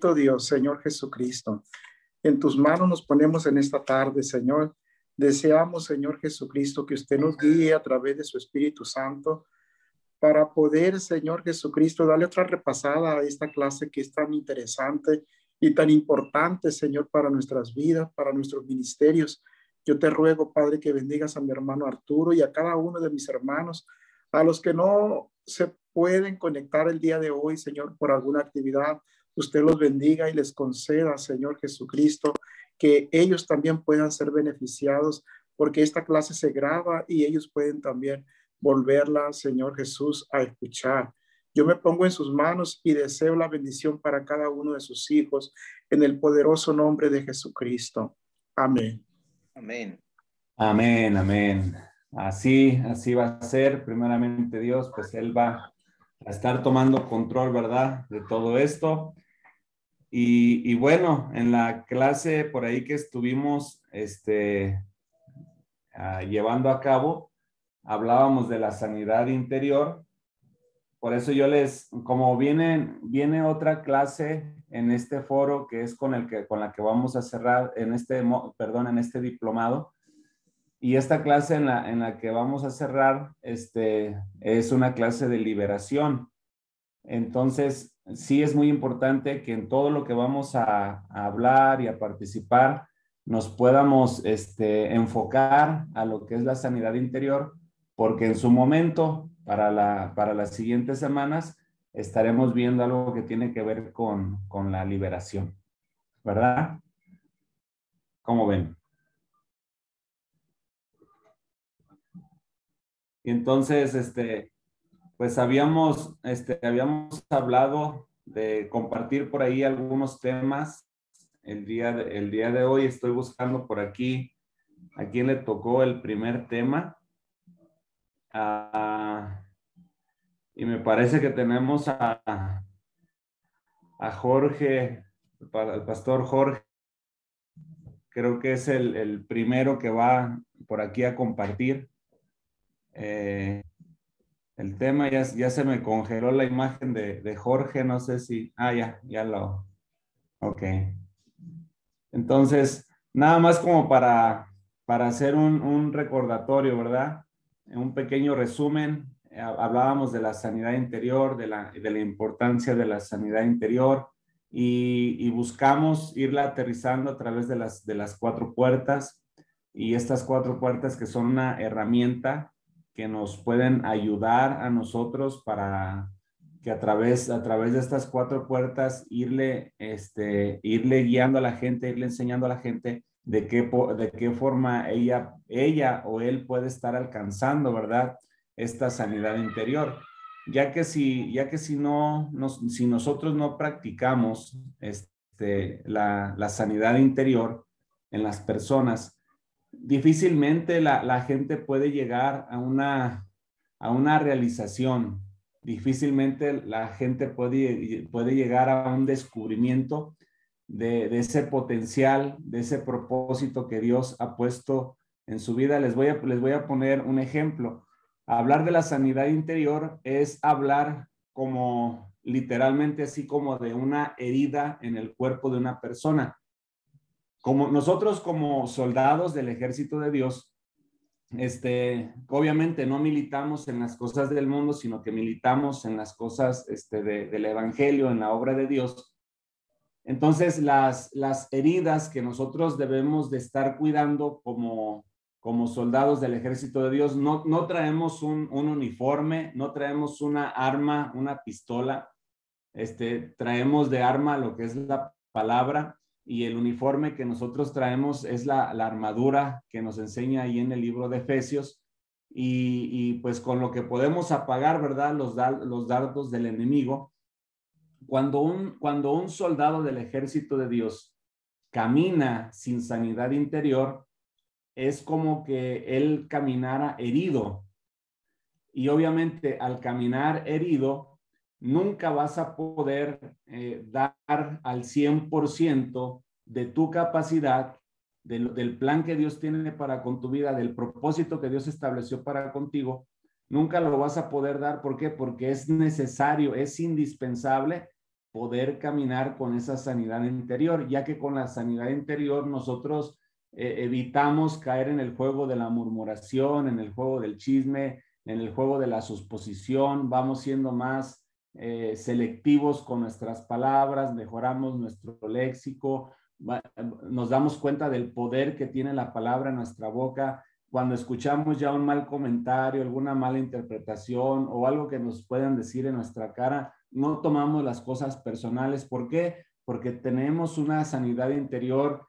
Bendito Dios, Señor Jesucristo, en tus manos nos ponemos en esta tarde, Señor. Deseamos, Señor Jesucristo, que usted nos guíe a través de su Espíritu Santo para poder, Señor Jesucristo, darle otra repasada a esta clase que es tan interesante y tan importante, Señor, para nuestras vidas, para nuestros ministerios. Yo te ruego, Padre, que bendigas a mi hermano Arturo y a cada uno de mis hermanos, a los que no se pueden conectar el día de hoy, Señor, por alguna actividad. Usted los bendiga y les conceda, Señor Jesucristo, que ellos también puedan ser beneficiados, porque esta clase se graba y ellos pueden también volverla, Señor Jesús, a escuchar. Yo me pongo en sus manos y deseo la bendición para cada uno de sus hijos en el poderoso nombre de Jesucristo. Amén. Amén. Amén, amén. Así va a ser. Primeramente Dios, pues Él va a estar tomando control, ¿verdad? De todo esto. Y bueno, en la clase por ahí que estuvimos llevando a cabo, hablábamos de la sanidad interior. Por eso como viene otra clase en este foro que es con la que vamos a cerrar en este diplomado. Y esta clase en la que vamos a cerrar es una clase de liberación. Entonces, sí es muy importante que en todo lo que vamos a hablar y a participar nos podamos enfocar a lo que es la sanidad interior, porque en su momento, para las siguientes semanas, estaremos viendo algo que tiene que ver con la liberación, ¿verdad? ¿Cómo ven? Y entonces, pues habíamos hablado de compartir por ahí algunos temas. El día de hoy estoy buscando por aquí a quién le tocó el primer tema. Y me parece que tenemos a Jorge, el pastor Jorge. Creo que es el primero que va por aquí a compartir. El tema ya se me congeló la imagen de Jorge, no sé si... Ok. Entonces, nada más como para hacer un recordatorio, ¿verdad? Un pequeño resumen. Hablábamos de la sanidad interior, de la importancia de la sanidad interior y buscamos irla aterrizando a través de las 4 puertas, y estas 4 puertas que son una herramienta que nos pueden ayudar a nosotros para que a través de estas 4 puertas irle guiando a la gente, irle enseñando a la gente de qué forma ella o él puede estar alcanzando, ¿verdad? Esta sanidad interior. Ya que si nosotros no practicamos la sanidad interior en las personas, difícilmente la gente puede llegar a una realización. Difícilmente la gente puede llegar a un descubrimiento de ese potencial, de ese propósito que Dios ha puesto en su vida. Les voy a poner un ejemplo. Hablar de la sanidad interior es hablar como literalmente así como de una herida en el cuerpo de una persona. Como nosotros como soldados del ejército de Dios, obviamente no militamos en las cosas del mundo, sino que militamos en las cosas del evangelio, en la obra de Dios. Entonces, las heridas que nosotros debemos de estar cuidando como soldados del ejército de Dios, no traemos un uniforme, no traemos una arma, una pistola, traemos de arma lo que es la palabra, y el uniforme que nosotros traemos es la armadura que nos enseña ahí en el libro de Efesios, y pues con lo que podemos apagar, ¿verdad? Los dardos del enemigo. Cuando un soldado del ejército de Dios camina sin sanidad interior, es como que él caminara herido. Y obviamente al caminar herido, nunca vas a poder dar al 100% de tu capacidad, del plan que Dios tiene para con tu vida, del propósito que Dios estableció para contigo. Nunca lo vas a poder dar. ¿Por qué? Porque es necesario, es indispensable poder caminar con esa sanidad interior, ya que con la sanidad interior nosotros evitamos caer en el juego de la murmuración, en el juego del chisme, en el juego de la suposición, vamos siendo más selectivos con nuestras palabras, mejoramos nuestro léxico, nos damos cuenta del poder que tiene la palabra en nuestra boca. Cuando escuchamos ya un mal comentario, alguna mala interpretación o algo que nos puedan decir en nuestra cara, no tomamos las cosas personales. ¿Por qué? Porque tenemos una sanidad interior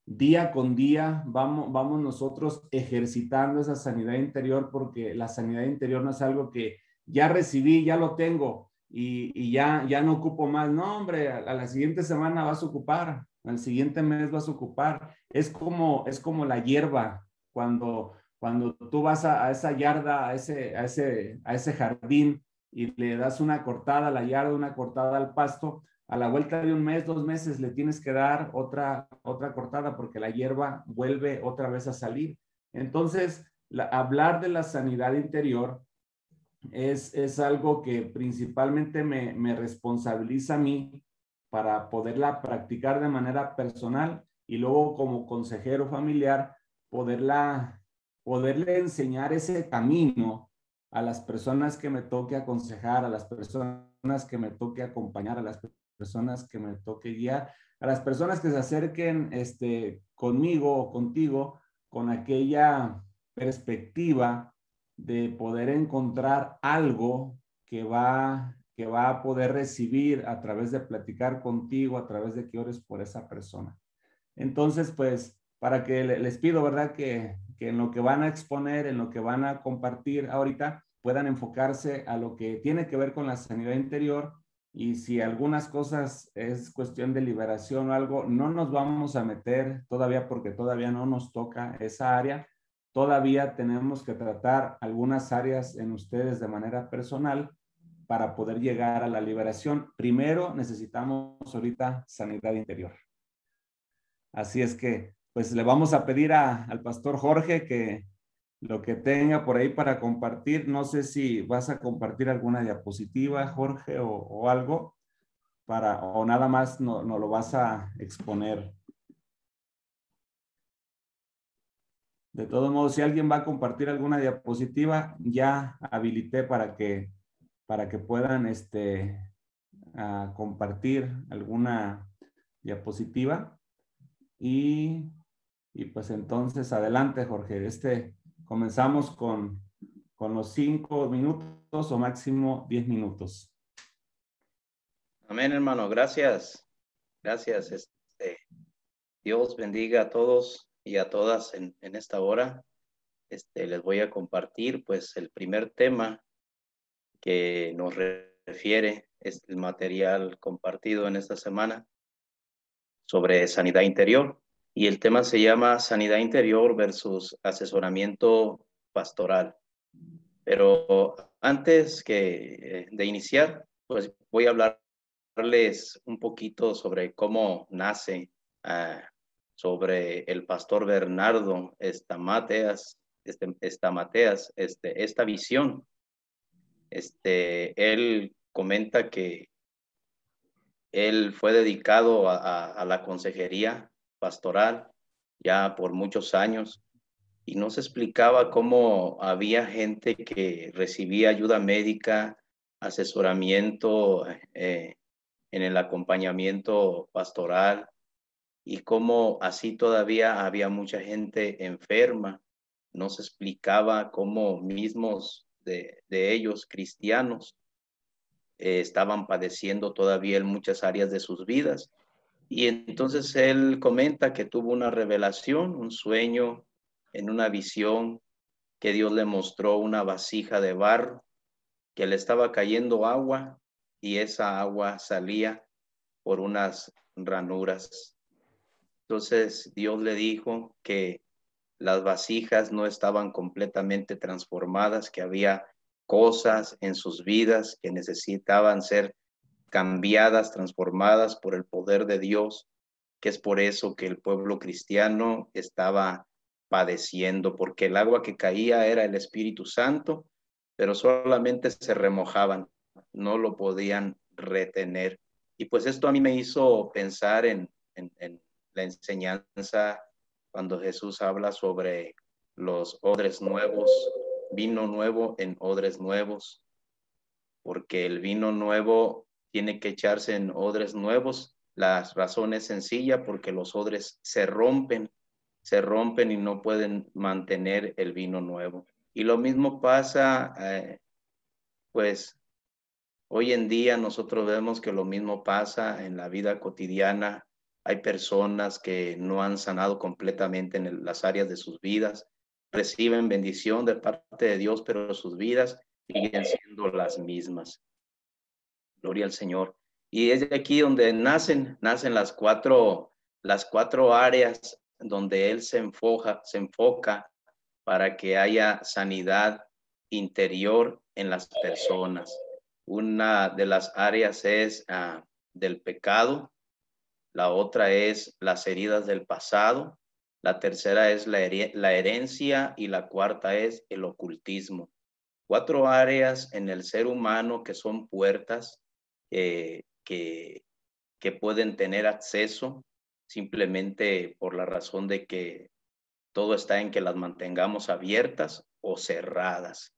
día con día, vamos nosotros ejercitando esa sanidad interior, porque la sanidad interior no es algo que ya recibí, ya lo tengo y ya no ocupo más. No, hombre, a la siguiente semana vas a ocupar, al siguiente mes vas a ocupar. Es como la hierba, cuando tú vas a esa yarda, a ese jardín y le das una cortada a la yarda, una cortada al pasto, a la vuelta de un mes, 2 meses, le tienes que dar otra cortada porque la hierba vuelve otra vez a salir. Entonces, hablar de la sanidad interior es algo que principalmente me responsabiliza a mí para poderla practicar de manera personal y luego como consejero familiar poderle enseñar ese camino a las personas que me toque aconsejar, a las personas que me toque acompañar, a las personas que me toque guiar, a las personas que se acerquen conmigo o contigo con aquella perspectiva de poder encontrar algo que va a poder recibir a través de platicar contigo, a través de que ores por esa persona. Entonces, pues, para que les pido, ¿verdad? Que en lo que van a exponer, en lo que van a compartir ahorita, puedan enfocarse a lo que tiene que ver con la sanidad interior, y si algunas cosas es cuestión de liberación o algo, no nos vamos a meter todavía porque todavía no nos toca esa área. Todavía tenemos que tratar algunas áreas en ustedes de manera personal para poder llegar a la liberación. Primero necesitamos ahorita sanidad interior. Así es que, pues le vamos a pedir al pastor Jorge que lo que tenga por ahí para compartir. No sé si vas a compartir alguna diapositiva, Jorge, o algo, o nada más no lo vas a exponer. De todos modos, si alguien va a compartir alguna diapositiva, ya habilité para que puedan compartir alguna diapositiva. Y pues entonces, adelante, Jorge. Comenzamos con los 5 minutos o máximo 10 minutos. Amén, hermano. Gracias. Gracias. Dios bendiga a todos y a todas en esta hora. Les voy a compartir, pues, el primer tema que nos refiere, es el material compartido en esta semana sobre sanidad interior. Y el tema se llama Sanidad Interior versus Asesoramiento Pastoral. Pero antes de iniciar, pues voy a hablarles un poquito sobre cómo nace, sobre el pastor Bernardo Estamateas, esta visión. Él comenta que él fue dedicado a la consejería pastoral ya por muchos años, y nos explicaba cómo había gente que recibía ayuda médica, asesoramiento en el acompañamiento pastoral, y cómo así todavía había mucha gente enferma. Nos explicaba cómo mismos de ellos, cristianos, estaban padeciendo todavía en muchas áreas de sus vidas. Y entonces él comenta que tuvo una revelación, un sueño, en una visión, que Dios le mostró una vasija de barro, que le estaba cayendo agua, y esa agua salía por unas ranuras. Entonces Dios le dijo que las vasijas no estaban completamente transformadas, que había cosas en sus vidas que necesitaban ser cambiadas, transformadas por el poder de Dios, que es por eso que el pueblo cristiano estaba padeciendo, porque el agua que caía era el Espíritu Santo, pero solamente se remojaban. no lo podían retener. Y pues esto a mí me hizo pensar en la enseñanza cuando Jesús habla sobre los odres nuevos, vino nuevo en odres nuevos, porque el vino nuevo tiene que echarse en odres nuevos. La razón es sencilla, porque los odres se rompen y no pueden mantener el vino nuevo. Y lo mismo pasa, pues hoy en día nosotros vemos que lo mismo pasa en la vida cotidiana. Hay personas que no han sanado completamente en las áreas de sus vidas, reciben bendición de parte de Dios, pero sus vidas siguen siendo las mismas. Gloria al Señor. Y es de aquí donde nacen las cuatro áreas donde Él se enfoca para que haya sanidad interior en las personas. Una de las áreas es del pecado, la otra es las heridas del pasado, la tercera es la herencia y la cuarta es el ocultismo. 4 áreas en el ser humano que son puertas que pueden tener acceso simplemente por la razón de que todo está en que las mantengamos abiertas o cerradas.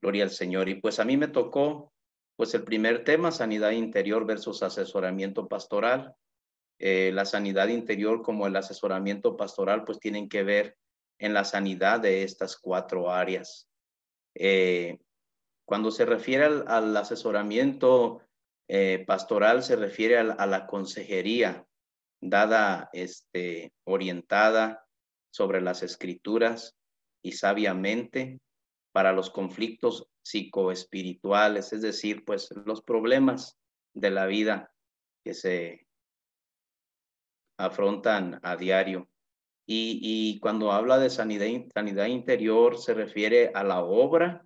Gloria al Señor. Y pues a mí me tocó pues el primer tema, sanidad interior versus asesoramiento pastoral. La sanidad interior como el asesoramiento pastoral pues tienen que ver en la sanidad de estas 4 áreas. Cuando se refiere al asesoramiento pastoral, se refiere a la consejería dada, orientada sobre las escrituras y sabiamente para los conflictos psicoespirituales, es decir, pues los problemas de la vida que se afrontan a diario. Y cuando habla de sanidad interior, se refiere a la obra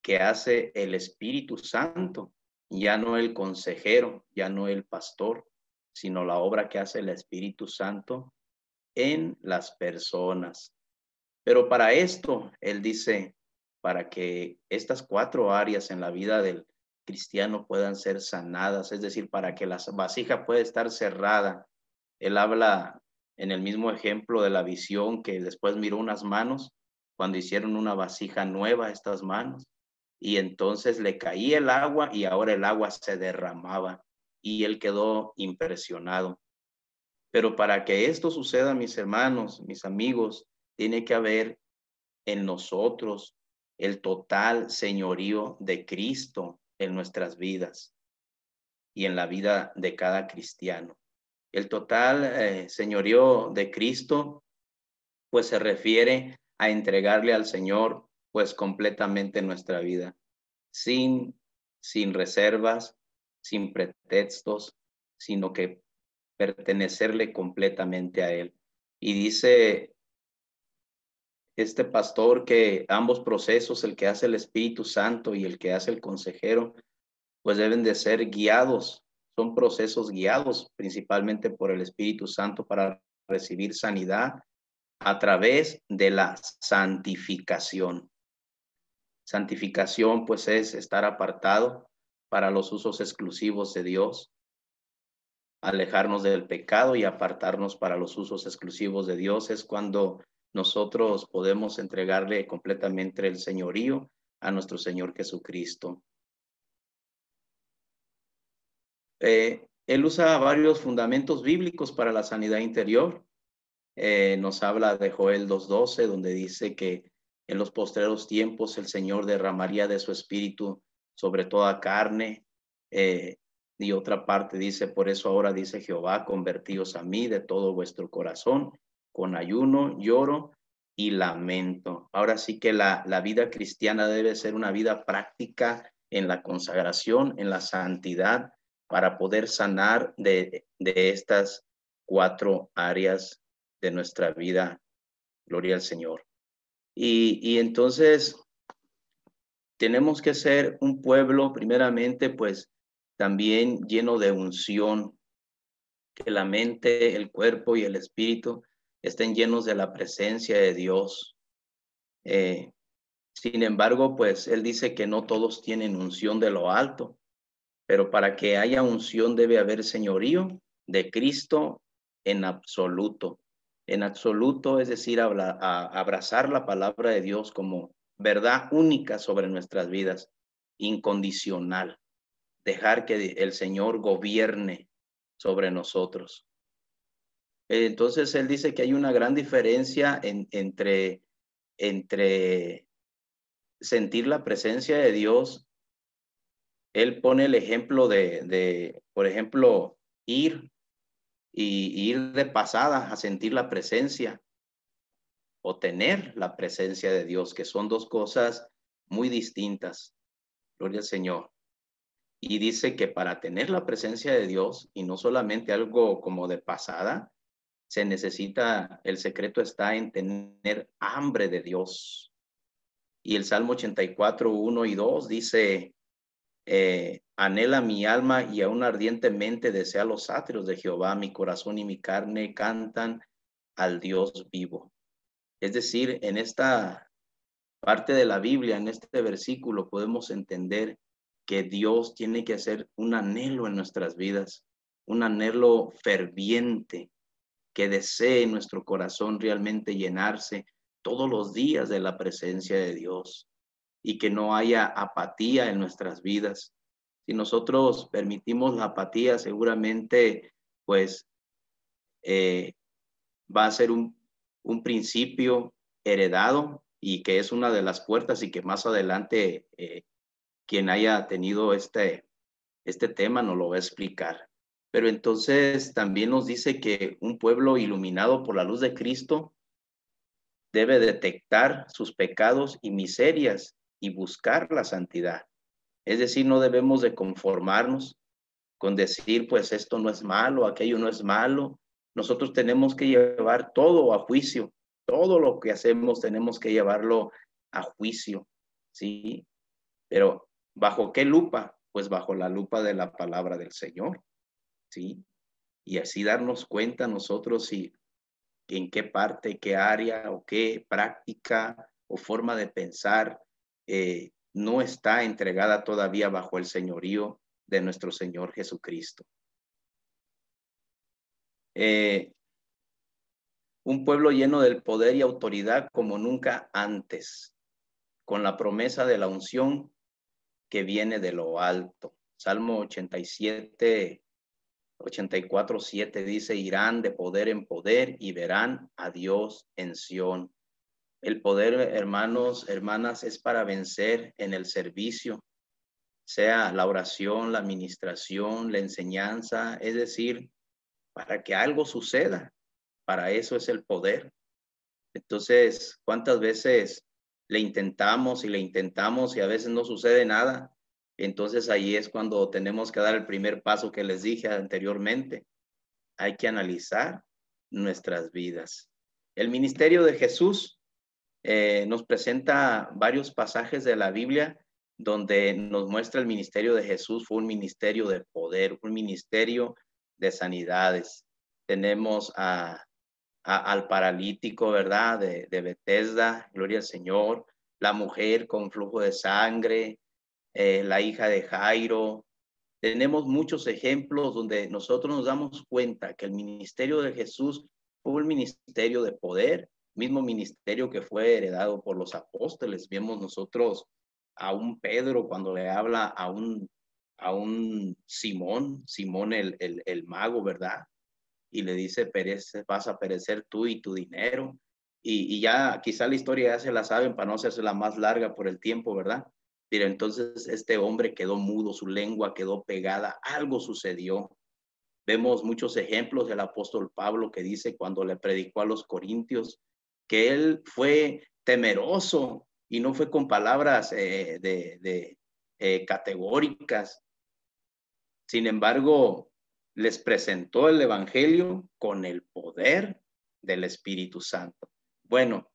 que hace el Espíritu Santo, ya no el consejero, ya no el pastor, sino la obra que hace el Espíritu Santo en las personas. Pero para esto, él dice, para que estas 4 áreas en la vida del cristiano puedan ser sanadas, es decir, para que la vasija pueda estar cerrada. Él habla en el mismo ejemplo de la visión que después miró unas manos, cuando hicieron una vasija nueva estas manos, y entonces le caía el agua y ahora el agua se derramaba y él quedó impresionado. Pero para que esto suceda, mis hermanos, mis amigos, tiene que haber en nosotros el total señorío de Cristo en nuestras vidas y en la vida de cada cristiano. El total señorío de Cristo, pues se refiere a entregarle al Señor, pues completamente nuestra vida, sin reservas, sin pretextos, sino que pertenecerle completamente a Él. Y dice este pastor que ambos procesos, el que hace el Espíritu Santo y el que hace el consejero, pues deben de ser guiados. Son procesos guiados principalmente por el Espíritu Santo para recibir sanidad a través de la santificación. Santificación, pues, es estar apartado para los usos exclusivos de Dios, alejarnos del pecado y apartarnos para los usos exclusivos de Dios. Es cuando nosotros podemos entregarle completamente el señorío a nuestro Señor Jesucristo. Él usa varios fundamentos bíblicos para la sanidad interior. Nos habla de Joel 2:12, donde dice que en los postreros tiempos el Señor derramaría de su espíritu sobre toda carne. Y otra parte dice, por eso ahora dice Jehová, convertíos a mí de todo vuestro corazón, con ayuno, lloro y lamento. Ahora sí que la vida cristiana debe ser una vida práctica en la consagración, en la santidad, para poder sanar de estas 4 áreas de nuestra vida. Gloria al Señor. Y entonces tenemos que ser un pueblo, primeramente, pues también lleno de unción, que la mente, el cuerpo y el espíritu estén llenos de la presencia de Dios. Sin embargo, pues él dice que no todos tienen unción de lo alto, pero para que haya unción debe haber señorío de Cristo en absoluto. En absoluto, es decir, abrazar la palabra de Dios como verdad única sobre nuestras vidas, incondicional. Dejar que el Señor gobierne sobre nosotros. Entonces, él dice que hay una gran diferencia entre sentir la presencia de Dios. Él pone el ejemplo por ejemplo, ir de pasada a sentir la presencia o tener la presencia de Dios, que son dos cosas muy distintas. Gloria al Señor. Y dice que para tener la presencia de Dios, y no solamente algo como de pasada, se necesita, el secreto está en tener hambre de Dios. Y el Salmo 84, 1 y 2 dice, anhela mi alma y aún ardientemente desea los atrios de Jehová, mi corazón y mi carne cantan al Dios vivo. Es decir, en esta parte de la Biblia, en este versículo, podemos entender que Dios tiene que hacer un anhelo en nuestras vidas, un anhelo ferviente, que desee en nuestro corazón realmente llenarse todos los días de la presencia de Dios y que no haya apatía en nuestras vidas. Si nosotros permitimos la apatía, seguramente pues va a ser un principio heredado y que es una de las puertas y que más adelante quien haya tenido este tema nos lo va a explicar. Pero entonces también nos dice que un pueblo iluminado por la luz de Cristo debe detectar sus pecados y miserias y buscar la santidad. Es decir, no debemos de conformarnos con decir, pues esto no es malo, aquello no es malo. Nosotros tenemos que llevar todo a juicio. Todo lo que hacemos tenemos que llevarlo a juicio, ¿sí? Pero ¿bajo qué lupa? Pues bajo la lupa de la palabra del Señor, ¿sí? Y así darnos cuenta nosotros si en qué parte, qué área o qué práctica o forma de pensar no está entregada todavía bajo el señorío de nuestro Señor Jesucristo. Un pueblo lleno del poder y autoridad como nunca antes, con la promesa de la unción que viene de lo alto. Salmo 87, 84, 7 dice, irán de poder en poder y verán a Dios en Sión. El poder, hermanos, hermanas, es para vencer en el servicio, sea la oración, la administración, la enseñanza, es decir, para que algo suceda. Para eso es el poder. Entonces, ¿cuántas veces le intentamos y a veces no sucede nada? Entonces ahí es cuando tenemos que dar el primer paso que les dije anteriormente. Hay que analizar nuestras vidas. El ministerio de Jesús nos presenta varios pasajes de la Biblia donde nos muestra el ministerio de Jesús fue un ministerio de poder, un ministerio de sanidades. Tenemos al paralítico, ¿verdad? De Bethesda, gloria al Señor, la mujer con flujo de sangre, la hija de Jairo. Tenemos muchos ejemplos donde nosotros nos damos cuenta que el ministerio de Jesús fue un ministerio de poder, mismo ministerio que fue heredado por los apóstoles. Vemos nosotros a un Pedro cuando le habla a un Simón el mago, ¿verdad? Y le dice, vas a perecer tú y tu dinero. Y ya quizá la historia ya se la saben para no hacerse la más larga por el tiempo, ¿verdad? Pero entonces este hombre quedó mudo, su lengua quedó pegada, algo sucedió. Vemos muchos ejemplos del apóstol Pablo que dice cuando le predicó a los corintios que él fue temeroso y no fue con palabras categóricas. Sin embargo, les presentó el evangelio con el poder del Espíritu Santo. Bueno,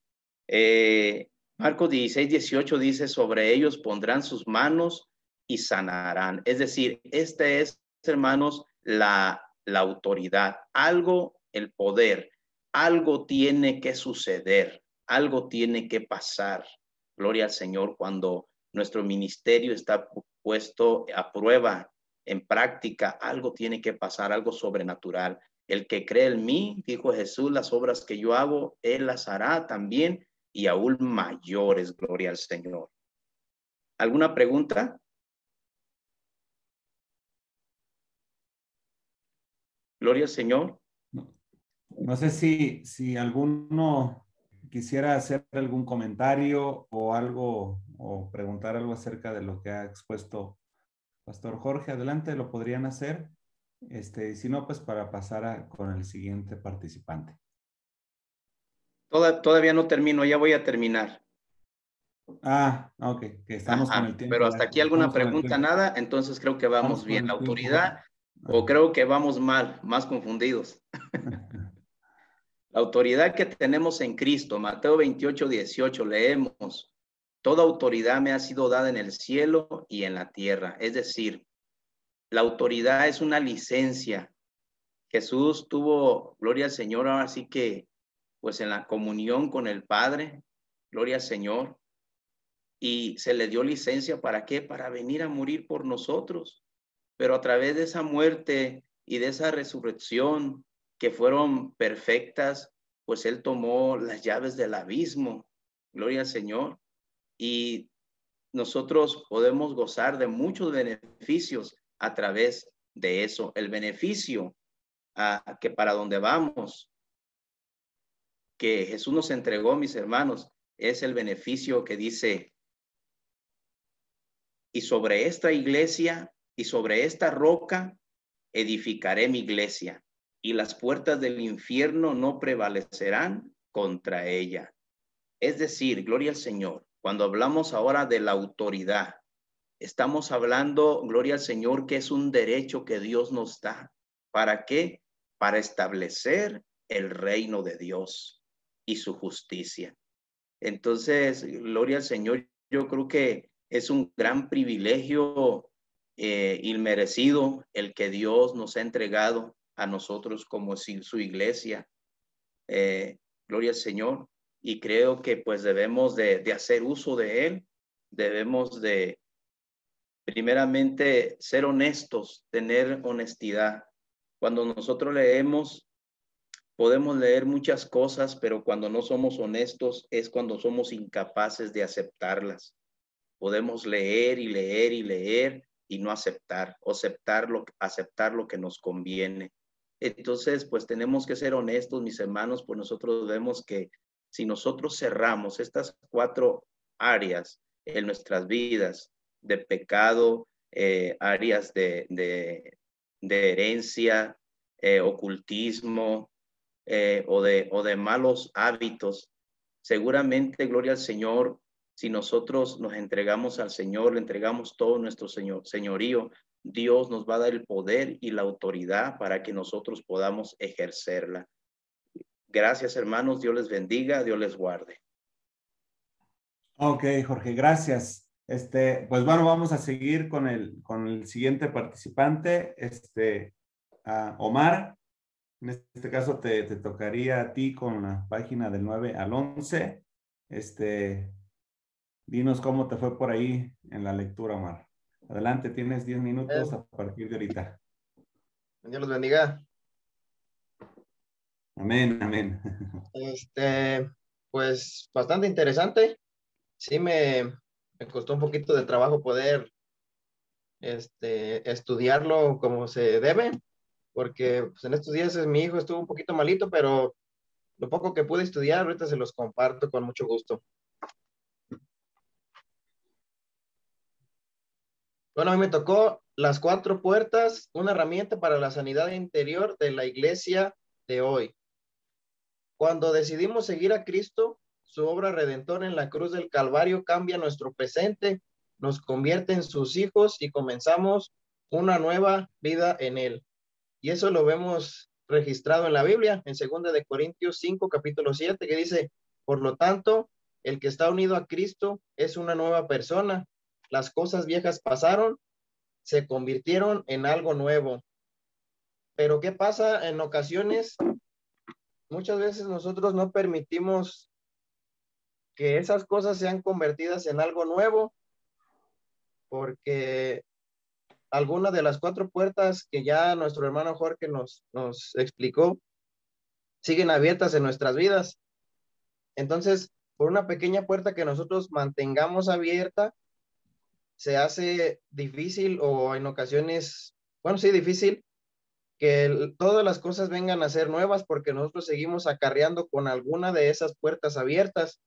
Marcos 16, 18 dice, sobre ellos pondrán sus manos y sanarán. Es decir, esta es, hermanos, la autoridad, algo, el poder, algo tiene que suceder, algo tiene que pasar. Gloria al Señor cuando nuestro ministerio está puesto a prueba en práctica, algo tiene que pasar, algo sobrenatural. El que cree en mí, dijo Jesús, las obras que yo hago, él las hará también y aún mayores, gloria al Señor. ¿Alguna pregunta? Gloria al Señor. No sé si alguno quisiera hacer algún comentario o algo, o preguntar algo acerca de lo que ha expuesto Pastor Jorge. Adelante, lo podrían hacer. Si no, pues para pasar con el siguiente participante. Todavía no termino, ya voy a terminar. Ok, que estamos con el tiempo. Pero hasta aquí alguna pregunta, nada, entonces creo que vamos bien. La autoridad, o creo que vamos mal, más confundidos. La autoridad que tenemos en Cristo, Mateo 28:18, leemos, toda autoridad me ha sido dada en el cielo y en la tierra. Es decir, la autoridad es una licencia. Jesús tuvo, gloria al Señor, ahora sí que, pues en la comunión con el Padre, gloria al Señor, y se le dio licencia, ¿para qué? Para venir a morir por nosotros. Pero a través de esa muerte y de esa resurrección que fueron perfectas, pues Él tomó las llaves del abismo, gloria al Señor, y nosotros podemos gozar de muchos beneficios a través de eso. El beneficio que para donde vamos, que Jesús nos entregó, mis hermanos, es el beneficio que dice, y sobre esta iglesia y sobre esta roca edificaré mi iglesia, y las puertas del infierno no prevalecerán contra ella. Es decir, gloria al Señor, cuando hablamos ahora de la autoridad, estamos hablando, gloria al Señor, que es un derecho que Dios nos da. ¿Para qué? Para establecer el reino de Dios y su justicia. Entonces, gloria al Señor, yo creo que es un gran privilegio inmerecido el que Dios nos ha entregado a nosotros como su iglesia. Gloria al Señor. Y creo que pues debemos de hacer uso de él. Debemos de primeramente ser honestos, tener honestidad. Cuando nosotros leemos, podemos leer muchas cosas, pero cuando no somos honestos es cuando somos incapaces de aceptarlas. Podemos leer y leer y leer y no aceptar, o aceptar lo que nos conviene. Entonces, pues tenemos que ser honestos, mis hermanos, pues nosotros vemos que si nosotros cerramos estas 4 áreas en nuestras vidas, de pecado, áreas de herencia, ocultismo, o de malos hábitos, seguramente, gloria al Señor, si nosotros nos entregamos al Señor, le entregamos todo nuestro señorío, Dios nos va a dar el poder y la autoridad para que nosotros podamos ejercerla. Gracias, hermanos. Dios les bendiga, Dios les guarde. Ok, Jorge, gracias. Pues bueno, vamos a seguir con el siguiente participante, Omar. En este caso te tocaría a ti con la página del 9 al 11. Dinos cómo te fue por ahí en la lectura, Omar. Adelante, tienes 10 minutos a partir de ahorita. Dios los bendiga. Amén, amén. Pues bastante interesante. Sí me costó un poquito de trabajo poder estudiarlo como se debe, porque pues, en estos días mi hijo estuvo un poquito malito, pero lo poco que pude estudiar ahorita se los comparto con mucho gusto. Bueno, a mí me tocó las 4 puertas, una herramienta para la sanidad interior de la iglesia de hoy. Cuando decidimos seguir a Cristo, su obra redentora en la cruz del Calvario cambia nuestro presente, nos convierte en sus hijos y comenzamos una nueva vida en él. Y eso lo vemos registrado en la Biblia, en 2 de Corintios 5, capítulo 7, que dice, por lo tanto, el que está unido a Cristo es una nueva persona. Las cosas viejas pasaron, se convirtieron en algo nuevo. Pero ¿qué pasa en ocasiones? Muchas veces nosotros no permitimos que esas cosas sean convertidas en algo nuevo, porque alguna de las 4 puertas que ya nuestro hermano Jorge nos explicó siguen abiertas en nuestras vidas. Entonces, por una pequeña puerta que nosotros mantengamos abierta, se hace difícil, o en ocasiones, bueno, sí, difícil, que todas las cosas vengan a ser nuevas, porque nosotros seguimos acarreando con alguna de esas puertas abiertas.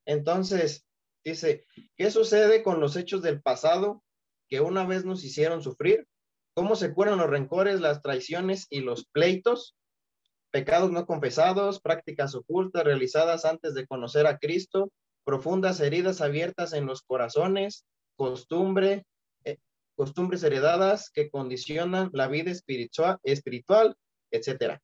Entonces, dice, ¿qué sucede con los hechos del pasado que una vez nos hicieron sufrir? ¿Cómo se curan los rencores, las traiciones y los pleitos? Pecados no confesados, prácticas ocultas realizadas antes de conocer a Cristo, profundas heridas abiertas en los corazones, costumbres heredadas que condicionan la vida espiritual, etcétera.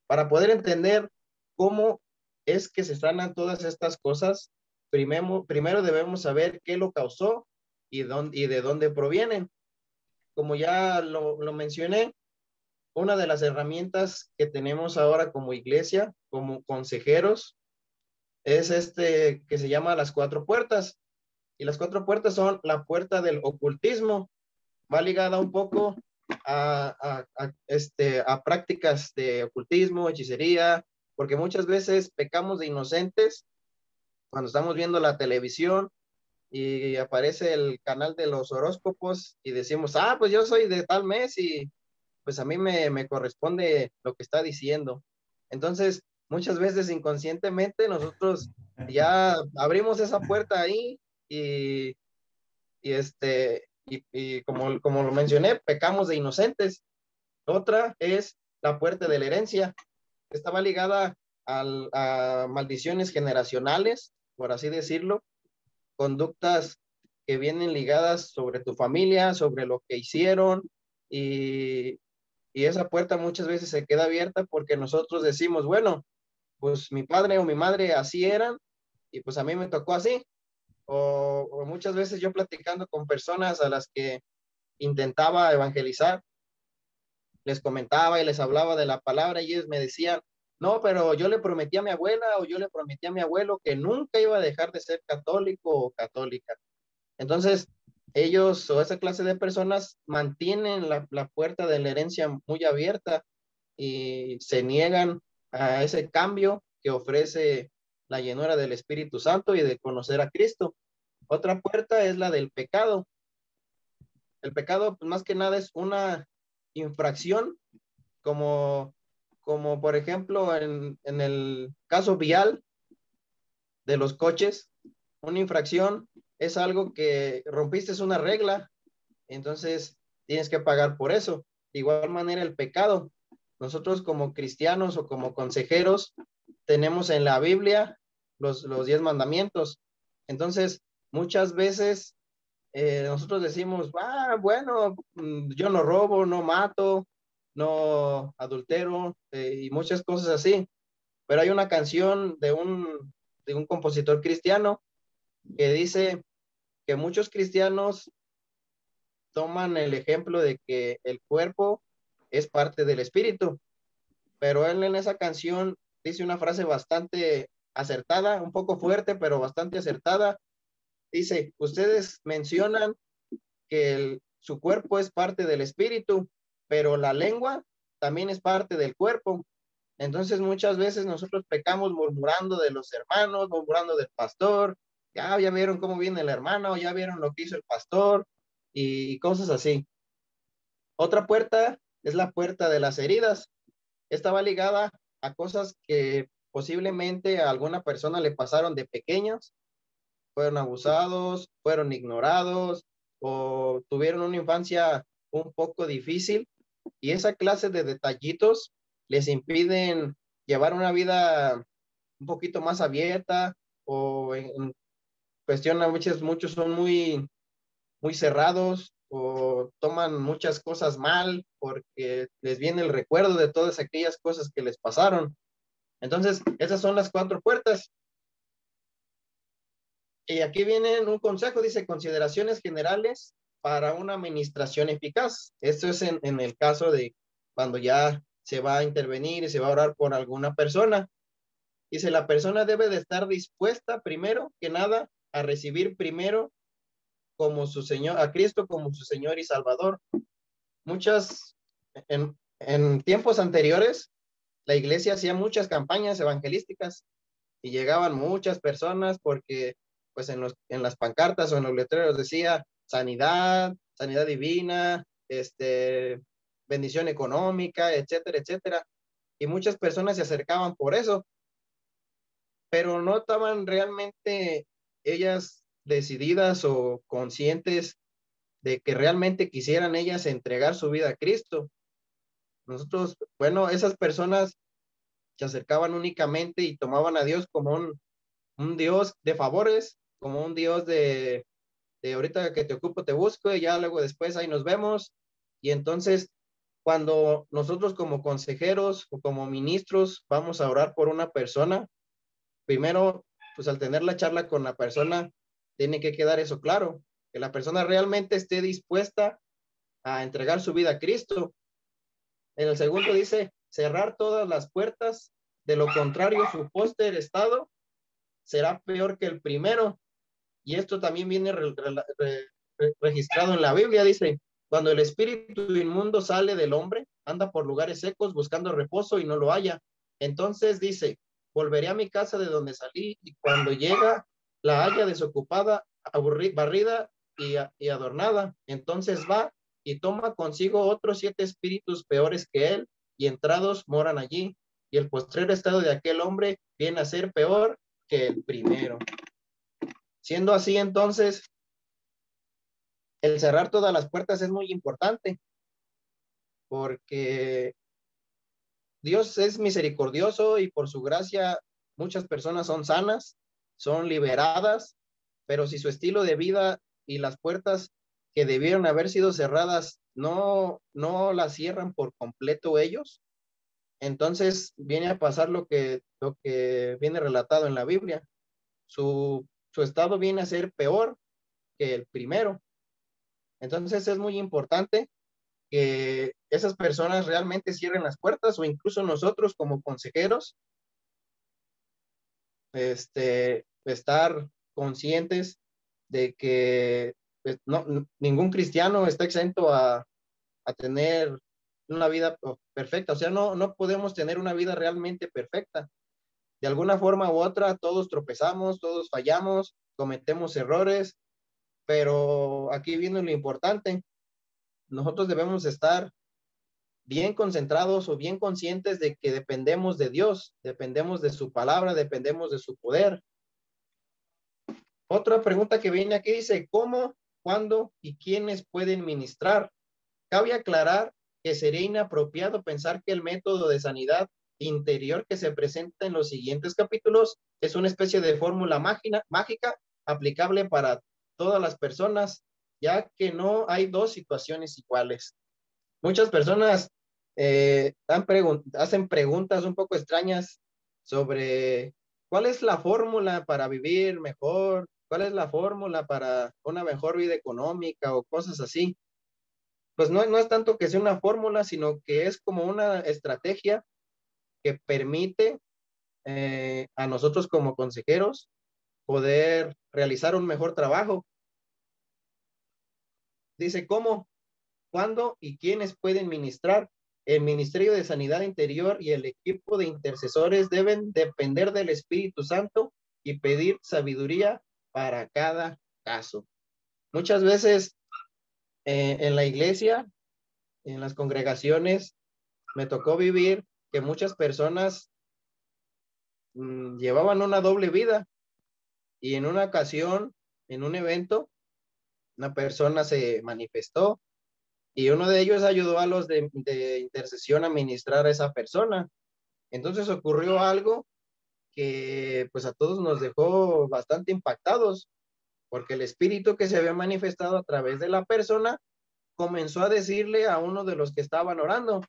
Para poder entender cómo es que se sanan todas estas cosas, primero debemos saber qué lo causó y de dónde provienen. Como ya lo mencioné, una de las herramientas que tenemos ahora como iglesia, como consejeros, es que se llama las 4 puertas. Y las 4 puertas son la puerta del ocultismo, va ligada un poco a prácticas de ocultismo, hechicería, porque muchas veces pecamos de inocentes cuando estamos viendo la televisión y aparece el canal de los horóscopos y decimos, pues yo soy de tal mes y pues a mí me corresponde lo que está diciendo. Entonces, muchas veces inconscientemente nosotros ya abrimos esa puerta ahí y como lo mencioné, pecamos de inocentes. Otra es la puerta de la herencia. Estaba ligada a maldiciones generacionales, por así decirlo, conductas que vienen ligadas sobre tu familia, sobre lo que hicieron, y esa puerta muchas veces se queda abierta porque nosotros decimos, bueno, pues mi padre o mi madre así eran y pues a mí me tocó así. O muchas veces yo platicando con personas a las que intentaba evangelizar, les comentaba y les hablaba de la palabra y ellos me decían, no, pero yo le prometí a mi abuela o yo le prometí a mi abuelo que nunca iba a dejar de ser católico o católica. Entonces, ellos o esa clase de personas mantienen la puerta de la herencia muy abierta y se niegan a ese cambio que ofrece la llenura del Espíritu Santo y de conocer a Cristo. Otra puerta es la del pecado. El pecado, pues, más que nada es una infracción, como por ejemplo en el caso vial de los coches. Una infracción es algo que rompiste una regla, entonces tienes que pagar por eso. De igual manera el pecado. Nosotros como cristianos o como consejeros tenemos en la Biblia los 10 mandamientos. Entonces, muchas veces nosotros decimos, bueno, yo no robo, no mato, no adultero, y muchas cosas así. Pero hay una canción de un compositor cristiano que dice que muchos cristianos toman el ejemplo de que el cuerpo es parte del espíritu, pero él en esa canción dice una frase bastante acertada, un poco fuerte, pero bastante acertada. Dice, ustedes mencionan que su cuerpo es parte del espíritu, pero la lengua también es parte del cuerpo. Entonces muchas veces nosotros pecamos murmurando de los hermanos, murmurando del pastor, ya vieron cómo viene el hermano, ya vieron lo que hizo el pastor y cosas así. Otra puerta es la puerta de las heridas. Esta va ligada a cosas que posiblemente a alguna persona le pasaron de pequeños, fueron abusados, fueron ignorados o tuvieron una infancia un poco difícil, y esa clase de detallitos les impiden llevar una vida un poquito más abierta, o en cuestión a muchos son muy, muy cerrados o toman muchas cosas mal porque les viene el recuerdo de todas aquellas cosas que les pasaron. Entonces, esas son las 4 puertas. Y aquí viene un consejo, dice, consideraciones generales para una administración eficaz. Esto es en el caso de cuando ya se va a intervenir y se va a orar por alguna persona. Dice, la persona debe de estar dispuesta, primero que nada, a recibir primero como su Señor, a Cristo como su Señor y Salvador. en tiempos anteriores, la iglesia hacía muchas campañas evangelísticas y llegaban muchas personas porque pues en las pancartas o en los letreros decía sanidad, sanidad divina, bendición económica, etcétera, etcétera. Y muchas personas se acercaban por eso, pero no estaban realmente ellas decididas o conscientes de que realmente quisieran ellas entregar su vida a Cristo. Nosotros, bueno, esas personas se acercaban únicamente y tomaban a Dios como un Dios de favores, como un Dios de ahorita que te ocupo te busco y ya luego después ahí nos vemos. Y entonces, cuando nosotros como consejeros o como ministros vamos a orar por una persona, primero, pues al tener la charla con la persona, tiene que quedar eso claro, que la persona realmente esté dispuesta a entregar su vida a Cristo. En el segundo dice, cerrar todas las puertas, de lo contrario, su póster estado será peor que el primero. Y esto también viene registrado en la Biblia, dice, cuando el espíritu inmundo sale del hombre, anda por lugares secos buscando reposo y no lo halla. Entonces dice, volveré a mi casa de donde salí y cuando llega la halla desocupada, barrida y adornada. Entonces va y toma consigo otros 7 espíritus peores que él y entrados moran allí. Y el postrer estado de aquel hombre viene a ser peor que el primero. Siendo así, entonces, el cerrar todas las puertas es muy importante porque Dios es misericordioso y por su gracia muchas personas son sanas, son liberadas, pero si su estilo de vida y las puertas que debieron haber sido cerradas no las cierran por completo ellos, entonces viene a pasar lo que viene relatado en la Biblia. Su estado viene a ser peor que el primero. Entonces es muy importante que esas personas realmente cierren las puertas o incluso nosotros como consejeros, estar conscientes de que pues, ningún cristiano está exento a tener una vida perfecta. O sea, no podemos tener una vida realmente perfecta. De alguna forma u otra, todos tropezamos, todos fallamos, cometemos errores, pero aquí viene lo importante. Nosotros debemos estar bien concentrados o bien conscientes de que dependemos de Dios, dependemos de su palabra, dependemos de su poder. Otra pregunta que viene aquí dice, ¿cómo, cuándo y quiénes pueden ministrar? Cabe aclarar que sería inapropiado pensar que el método de sanidad interior que se presenta en los siguientes capítulos es una especie de fórmula mágica aplicable para todas las personas, ya que no hay dos situaciones iguales. Muchas personas hacen preguntas un poco extrañas sobre cuál es la fórmula para vivir mejor, cuál es la fórmula para una mejor vida económica o cosas así. Pues no es tanto que sea una fórmula, sino que es como una estrategia que permite a nosotros como consejeros poder realizar un mejor trabajo. Dice, ¿cómo, cuándo y quiénes pueden ministrar? El Ministerio de Sanidad Interior y el equipo de intercesores deben depender del Espíritu Santo y pedir sabiduría para cada caso. Muchas veces en la iglesia, en las congregaciones, me tocó vivir que muchas personas llevaban una doble vida y en una ocasión, en un evento, una persona se manifestó y uno de ellos ayudó a los de intercesión a ministrar a esa persona. Entonces ocurrió algo que pues a todos nos dejó bastante impactados, porque el espíritu que se había manifestado a través de la persona comenzó a decirle a uno de los que estaban orando,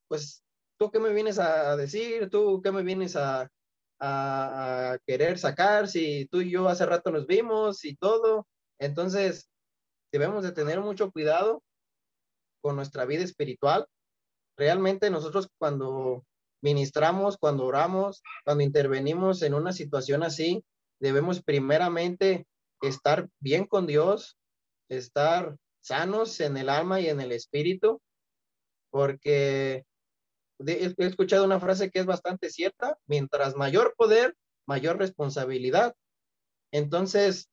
pues, ¿tú qué me vienes a decir? ¿Tú qué me vienes a querer sacar si tú y yo hace rato nos vimos y todo? Entonces, debemos de tener mucho cuidado con nuestra vida espiritual. Realmente nosotros cuando ministramos, cuando oramos, cuando intervenimos en una situación así, debemos primeramente estar bien con Dios, estar sanos en el alma y en el espíritu, porque he escuchado una frase que es bastante cierta: mientras mayor poder, mayor responsabilidad. Entonces,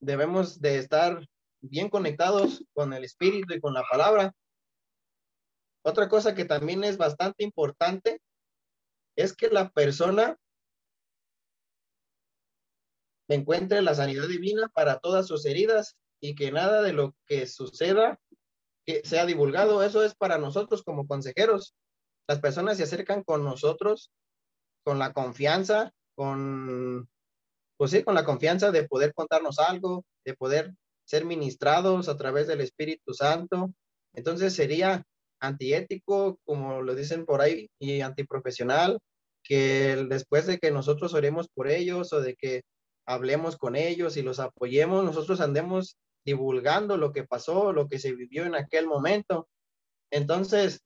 debemos de estar bien conectados con el Espíritu y con la palabra. Otra cosa que también es bastante importante es que la persona encuentre la sanidad divina para todas sus heridas y que nada de lo que suceda que sea divulgado. Eso es para nosotros como consejeros. Las personas se acercan con nosotros con la confianza, pues sí, con la confianza de poder contarnos algo, de poder ser ministrados a través del Espíritu Santo. Entonces sería antiético, como lo dicen por ahí, y antiprofesional, que después de que nosotros oremos por ellos o de que hablemos con ellos y los apoyemos, nosotros andemos divulgando lo que pasó, lo que se vivió en aquel momento. Entonces,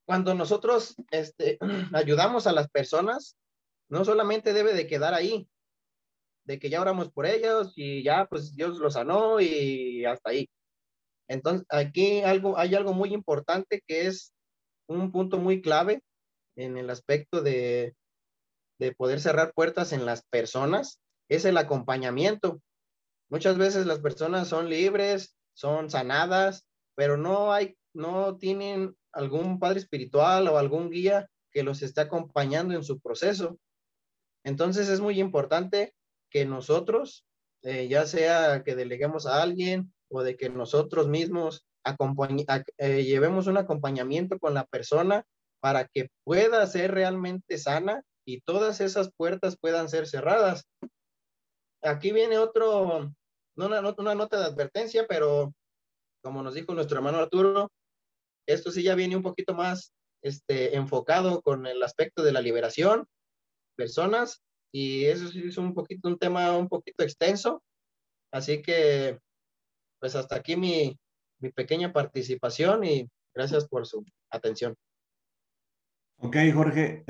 cuando nosotros ayudamos a las personas, no solamente debe de quedar ahí, de que ya oramos por ellos y ya pues Dios los sanó y hasta ahí. Entonces, aquí hay algo muy importante que es un punto muy clave en el aspecto de poder cerrar puertas en las personas, es el acompañamiento. Muchas veces las personas son libres, son sanadas, pero no tienen algún padre espiritual o algún guía que los esté acompañando en su proceso. Entonces es muy importante que nosotros, ya sea que deleguemos a alguien o de que nosotros mismos llevemos un acompañamiento con la persona para que pueda ser realmente sana y todas esas puertas puedan ser cerradas. Aquí viene una nota de advertencia, pero como nos dijo nuestro hermano Arturo, esto sí ya viene un poquito más enfocado con el aspecto de la liberación, personas, y eso sí es un tema un poquito extenso, así que pues hasta aquí mi pequeña participación y gracias por su atención. Ok, Jorge.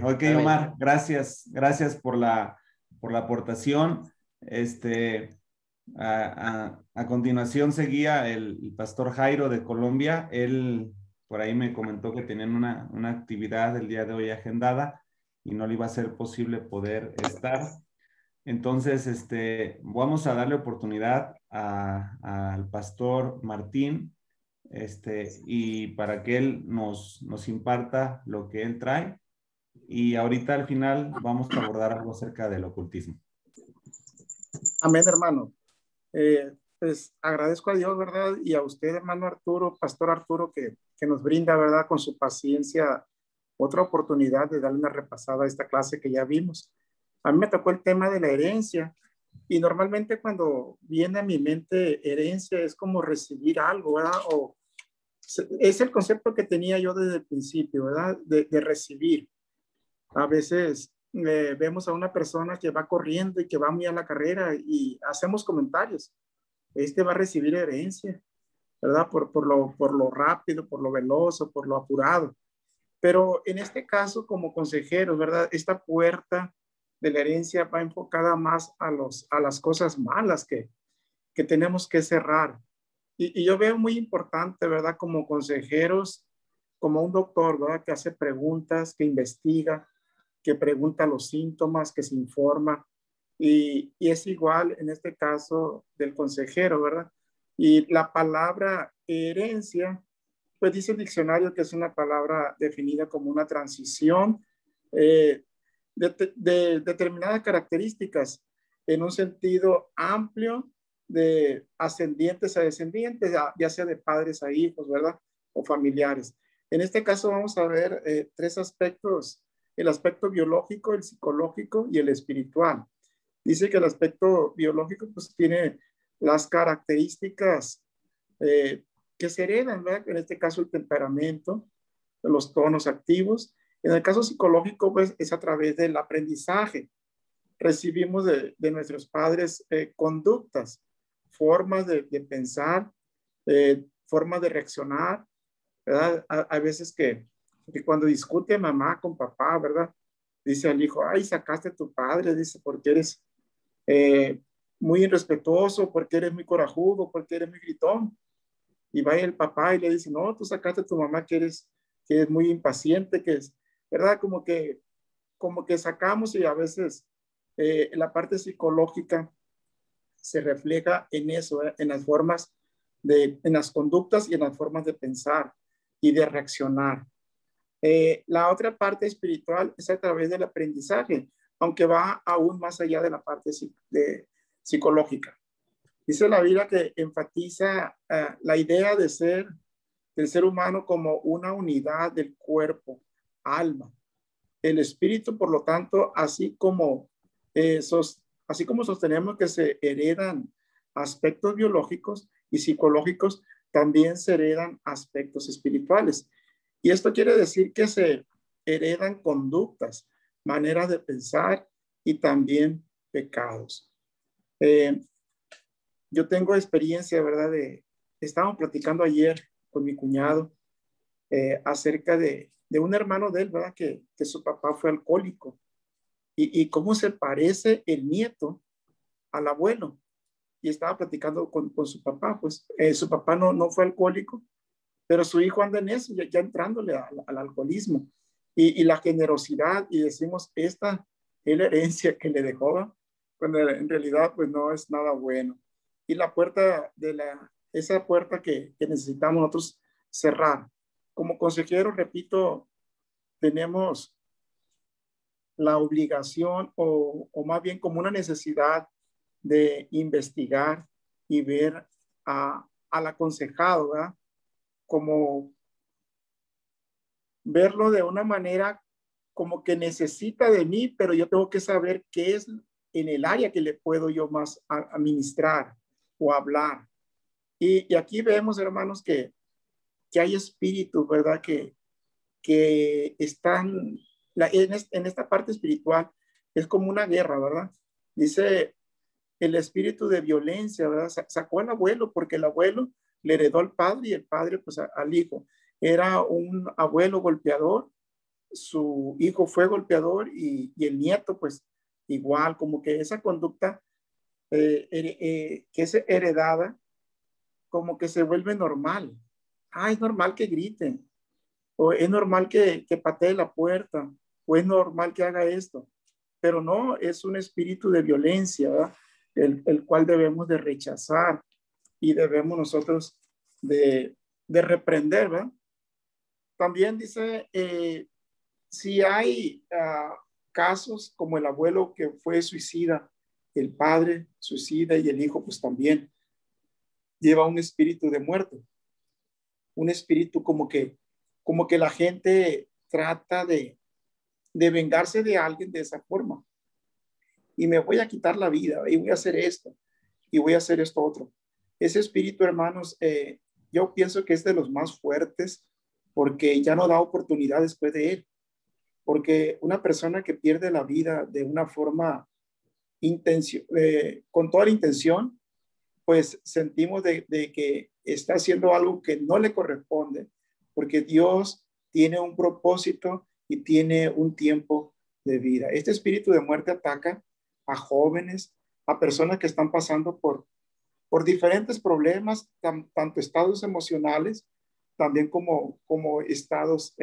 Ok, Omar, gracias por la aportación. A continuación seguía el pastor Jairo de Colombia. Él por ahí me comentó que tenían una actividad el día de hoy agendada y no le iba a ser posible poder estar. Entonces, vamos a darle oportunidad al pastor Martín, y para que él nos imparta lo que él trae. Y ahorita al final vamos a abordar algo acerca del ocultismo. Amén, hermano. Pues agradezco a Dios, ¿verdad? Y a usted, hermano Arturo, pastor Arturo, que nos brinda, ¿verdad? Con su paciencia, otra oportunidad de darle una repasada a esta clase que ya vimos. A mí me tocó el tema de la herencia y normalmente cuando viene a mi mente herencia es como recibir algo, ¿verdad? O es el concepto que tenía yo desde el principio, ¿verdad? De recibir. A veces vemos a una persona que va corriendo y que va muy a la carrera y hacemos comentarios. Este va a recibir herencia, ¿verdad? Por lo rápido, por lo veloz, por lo apurado. Pero en este caso, como consejero, ¿verdad? Esta puerta de la herencia va enfocada más a las cosas malas que tenemos que cerrar. Y yo veo muy importante, ¿verdad? Como consejeros, como un doctor, ¿verdad? Que hace preguntas, que investiga, que pregunta los síntomas, que se informa. Y es igual en este caso del consejero, ¿verdad? Y la palabra herencia, pues dice el diccionario que es una palabra definida como una transición de determinadas características en un sentido amplio de ascendientes a descendientes, ya sea de padres a hijos, ¿verdad? O familiares. En este caso vamos a ver tres aspectos: el aspecto biológico, el psicológico y el espiritual. Dice que el aspecto biológico pues tiene las características que se heredan, ¿verdad? En este caso el temperamento, los tonos activos. En el caso psicológico pues es a través del aprendizaje. Recibimos de nuestros padres conductas, formas de pensar, formas de reaccionar, ¿verdad? Hay veces que que cuando discute mamá con papá, ¿verdad? Dice al hijo, ay, sacaste a tu padre, dice, porque eres muy irrespetuoso, porque eres muy corajudo, porque eres muy gritón. Y va el papá y le dice, no, tú sacaste a tu mamá que es muy impaciente, que es, ¿verdad? Como que sacamos y a veces la parte psicológica se refleja en eso, en las formas en las conductas y en las formas de pensar y de reaccionar. La otra parte espiritual es a través del aprendizaje, aunque va aún más allá de la parte psicológica. Dice la Biblia que enfatiza la idea del ser humano como una unidad del cuerpo, alma. El espíritu, por lo tanto, así como sostenemos que se heredan aspectos biológicos y psicológicos, también se heredan aspectos espirituales. Y esto quiere decir que se heredan conductas, maneras de pensar y también pecados. Yo tengo experiencia, ¿verdad? Estábamos platicando ayer con mi cuñado acerca de un hermano de él, ¿verdad? Que su papá fue alcohólico. Y cómo se parece el nieto al abuelo. Y estaba platicando con su papá, pues su papá no fue alcohólico, pero su hijo anda en eso, ya entrándole al alcoholismo. Y la generosidad, y decimos, esta es la herencia que le dejó, cuando en realidad pues no es nada bueno. Y la puerta esa puerta que necesitamos nosotros cerrar. Como consejero, repito, tenemos la obligación o más bien como una necesidad de investigar y ver al aconsejado, ¿verdad? Como verlo de una manera como que necesita de mí, pero yo tengo que saber qué es en el área que le puedo yo más administrar o hablar. Y aquí vemos, hermanos, que hay espíritus, ¿verdad? Que están en esta parte espiritual. Es como una guerra, ¿verdad? Dice el espíritu de violencia, ¿verdad? Sacó al abuelo porque el abuelo le heredó al padre y el padre pues al hijo. Era un abuelo golpeador, su hijo fue golpeador y el nieto pues igual, como que esa conducta que es heredada, como que se vuelve normal. Ah, es normal que griten, o es normal que patee la puerta, o es normal que haga esto, pero no, es un espíritu de violencia, ¿verdad? El cual debemos de rechazar y debemos nosotros de reprender, ¿verdad? También dice, si hay casos como el abuelo que fue suicida, el padre suicida y el hijo pues también lleva un espíritu de muerte, un espíritu como que la gente trata de vengarse de alguien de esa forma. Y me voy a quitar la vida y voy a hacer esto y voy a hacer esto otro. Ese espíritu, hermanos, yo pienso que es de los más fuertes porque ya no da oportunidad después de él. Porque una persona que pierde la vida de una forma con toda la intención, pues sentimos de que está haciendo algo que no le corresponde, porque Dios tiene un propósito y tiene un tiempo de vida. Este espíritu de muerte ataca a jóvenes, a personas que están pasando por diferentes problemas, tanto estados emocionales, también como estados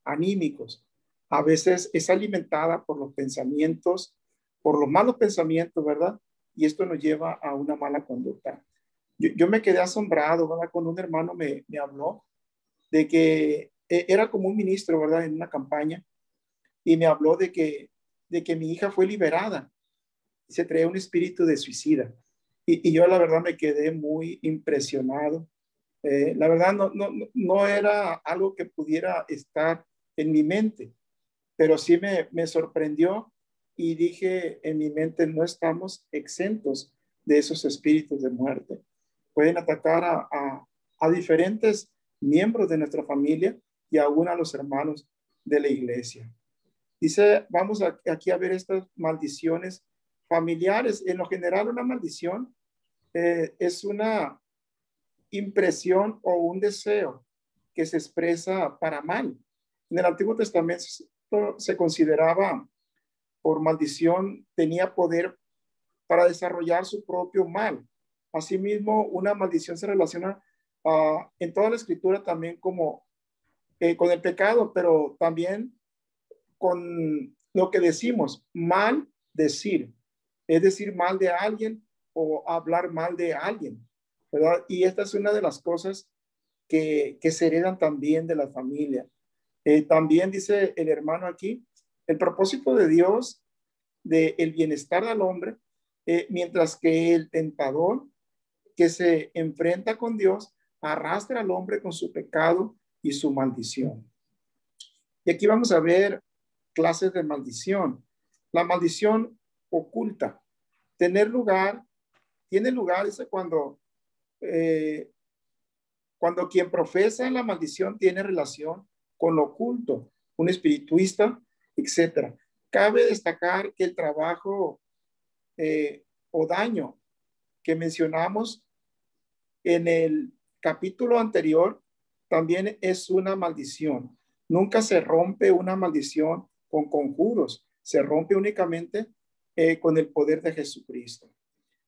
anímicos. A veces es alimentada por los pensamientos, por los malos pensamientos, ¿verdad? Y esto nos lleva a una mala conducta. Yo me quedé asombrado, ¿verdad? Cuando un hermano me habló de que era como un ministro, ¿verdad? En una campaña, y me habló de que mi hija fue liberada. Se traía un espíritu de suicida. Y yo la verdad me quedé muy impresionado. La verdad no era algo que pudiera estar en mi mente, pero sí me sorprendió y dije en mi mente, no estamos exentos de esos espíritus de muerte. Pueden atacar a diferentes miembros de nuestra familia y aún a los hermanos de la iglesia. Dice, vamos aquí a ver estas maldiciones familiares. En lo general, una maldición es una impresión o un deseo que se expresa para mal. En el Antiguo Testamento se consideraba por maldición, tenía poder para desarrollar su propio mal. Asimismo, una maldición se relaciona en toda la escritura también como con el pecado, pero también con lo que decimos, mal decir, es decir, mal de alguien o hablar mal de alguien, ¿verdad? Y esta es una de las cosas que se heredan también de la familia. También dice el hermano aquí, el propósito de Dios de el bienestar del hombre, mientras que el tentador que se enfrenta con Dios arrastra al hombre con su pecado y su maldición. Y aquí vamos a ver clases de maldición. La maldición oculta. Tiene lugar, dice, cuando quien profesa la maldición tiene relación con lo oculto, un espirituista, etcétera. Cabe destacar que el trabajo o daño que mencionamos en el capítulo anterior también es una maldición. Nunca se rompe una maldición con conjuros, se rompe únicamente con el poder de Jesucristo.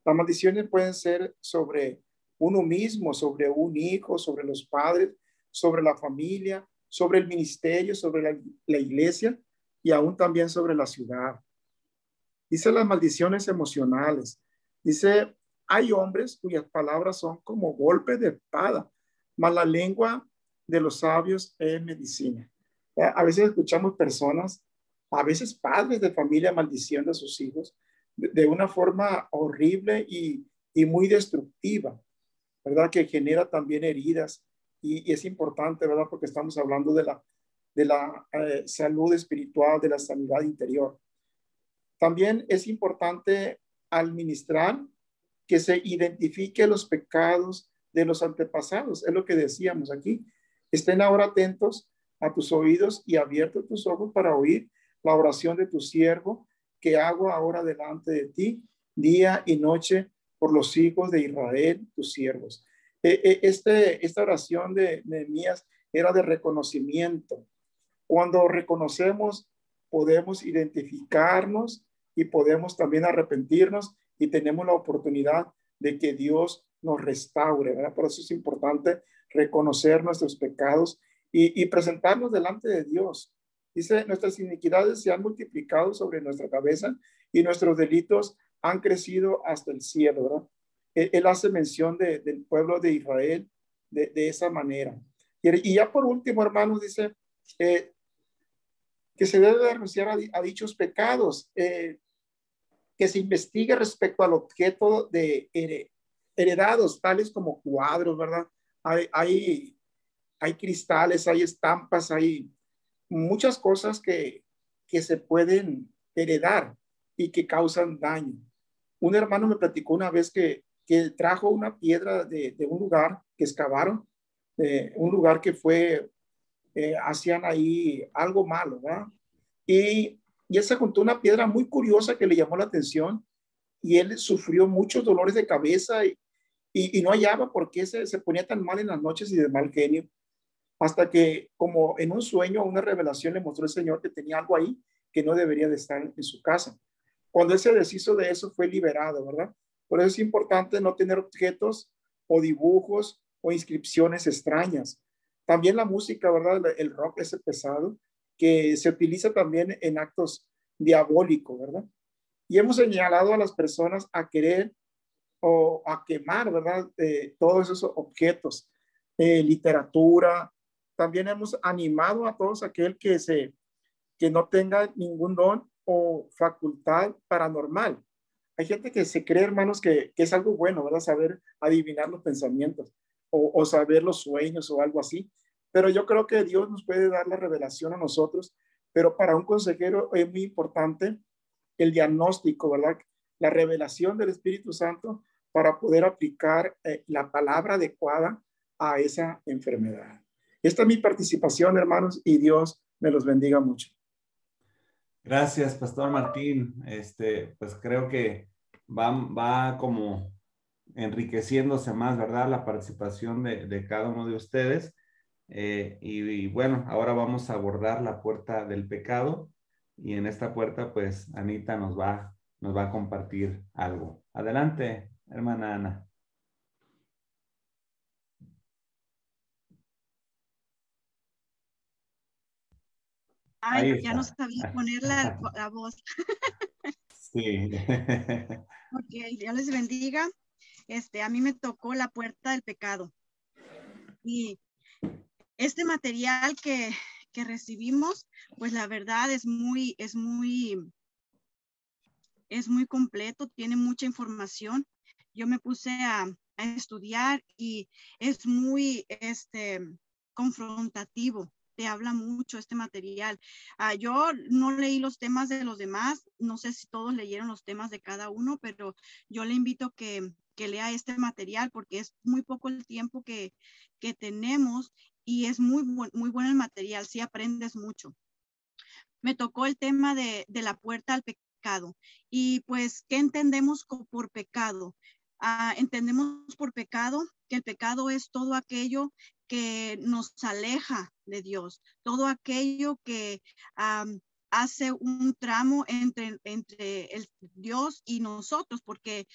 Las maldiciones pueden ser sobre uno mismo, sobre un hijo, sobre los padres, sobre la familia, sobre el ministerio, sobre la iglesia y aún también sobre la ciudad. Dice las maldiciones emocionales. Dice, hay hombres cuyas palabras son como golpes de espada, mas la lengua de los sabios es medicina. A veces escuchamos personas, a veces padres de familia maldiciendo a sus hijos de una forma horrible y muy destructiva, ¿verdad? Que genera también heridas y es importante, ¿verdad? Porque estamos hablando de la salud espiritual, de la sanidad interior. También es importante administrar que se identifique los pecados de los antepasados. Es lo que decíamos aquí. Estén ahora atentos a tus oídos y abiertos tus ojos para oír la oración de tu siervo que hago ahora delante de ti, día y noche, por los hijos de Israel, tus siervos. Esta oración de Nehemías era de reconocimiento. Cuando reconocemos, podemos identificarnos y podemos también arrepentirnos y tenemos la oportunidad de que Dios nos restaure, ¿verdad? Por eso es importante reconocer nuestros pecados y presentarnos delante de Dios. Dice, nuestras iniquidades se han multiplicado sobre nuestra cabeza y nuestros delitos han crecido hasta el cielo, ¿verdad? Él hace mención del pueblo de Israel de esa manera. Y ya por último, hermanos, dice que se debe renunciar a dichos pecados, que se investigue respecto al objeto de heredados, tales como cuadros, ¿verdad? Hay cristales, hay estampas, hay muchas cosas que se pueden heredar y que causan daño. Un hermano me platicó una vez que trajo una piedra de un lugar que excavaron, un lugar que fue, hacían ahí algo malo, ¿verdad? Y él se juntó una piedra muy curiosa que le llamó la atención y él sufrió muchos dolores de cabeza y no hallaba por qué se ponía tan mal en las noches y de mal genio, hasta que como en un sueño, una revelación le mostró el Señor que tenía algo ahí que no debería de estar en su casa. Cuando él se deshizo de eso, fue liberado, ¿verdad? Por eso es importante no tener objetos o dibujos o inscripciones extrañas. También la música, ¿verdad? El rock ese pesado, que se utiliza también en actos diabólicos, ¿verdad? Y hemos señalado a las personas a querer o a quemar, ¿verdad? Todos esos objetos, literatura. También hemos animado a todos aquel que no tenga ningún don o facultad paranormal. Hay gente que se cree, hermanos, que es algo bueno, ¿verdad? Saber adivinar los pensamientos o saber los sueños o algo así. Pero yo creo que Dios nos puede dar la revelación a nosotros, pero para un consejero es muy importante el diagnóstico, ¿verdad? La revelación del Espíritu Santo para poder aplicar la palabra adecuada a esa enfermedad. Esta es mi participación, hermanos, y Dios me los bendiga mucho. Gracias, Pastor Martín. Pues creo que va como enriqueciéndose más, ¿verdad? La participación de cada uno de ustedes. Y bueno, ahora vamos a abordar la puerta del pecado y en esta puerta pues Anita nos va a compartir algo. Adelante, hermana Ana. Ay, ya no sabía poner la voz. Sí. Ok, Dios les bendiga. A mí me tocó la puerta del pecado. Y este material que recibimos, pues la verdad es muy completo, tiene mucha información. Yo me puse a estudiar y es muy confrontativo. Te habla mucho este material. Yo no leí los temas de los demás, no sé si todos leyeron los temas de cada uno, pero yo le invito que lea este material porque es muy poco el tiempo que tenemos y es muy bueno el material, sí aprendes mucho. Me tocó el tema de la puerta al pecado. Y pues, ¿qué entendemos por pecado? Entendemos por pecado que el pecado es todo aquello que nos aleja de Dios, todo aquello que hace un tramo entre el Dios y nosotros, porque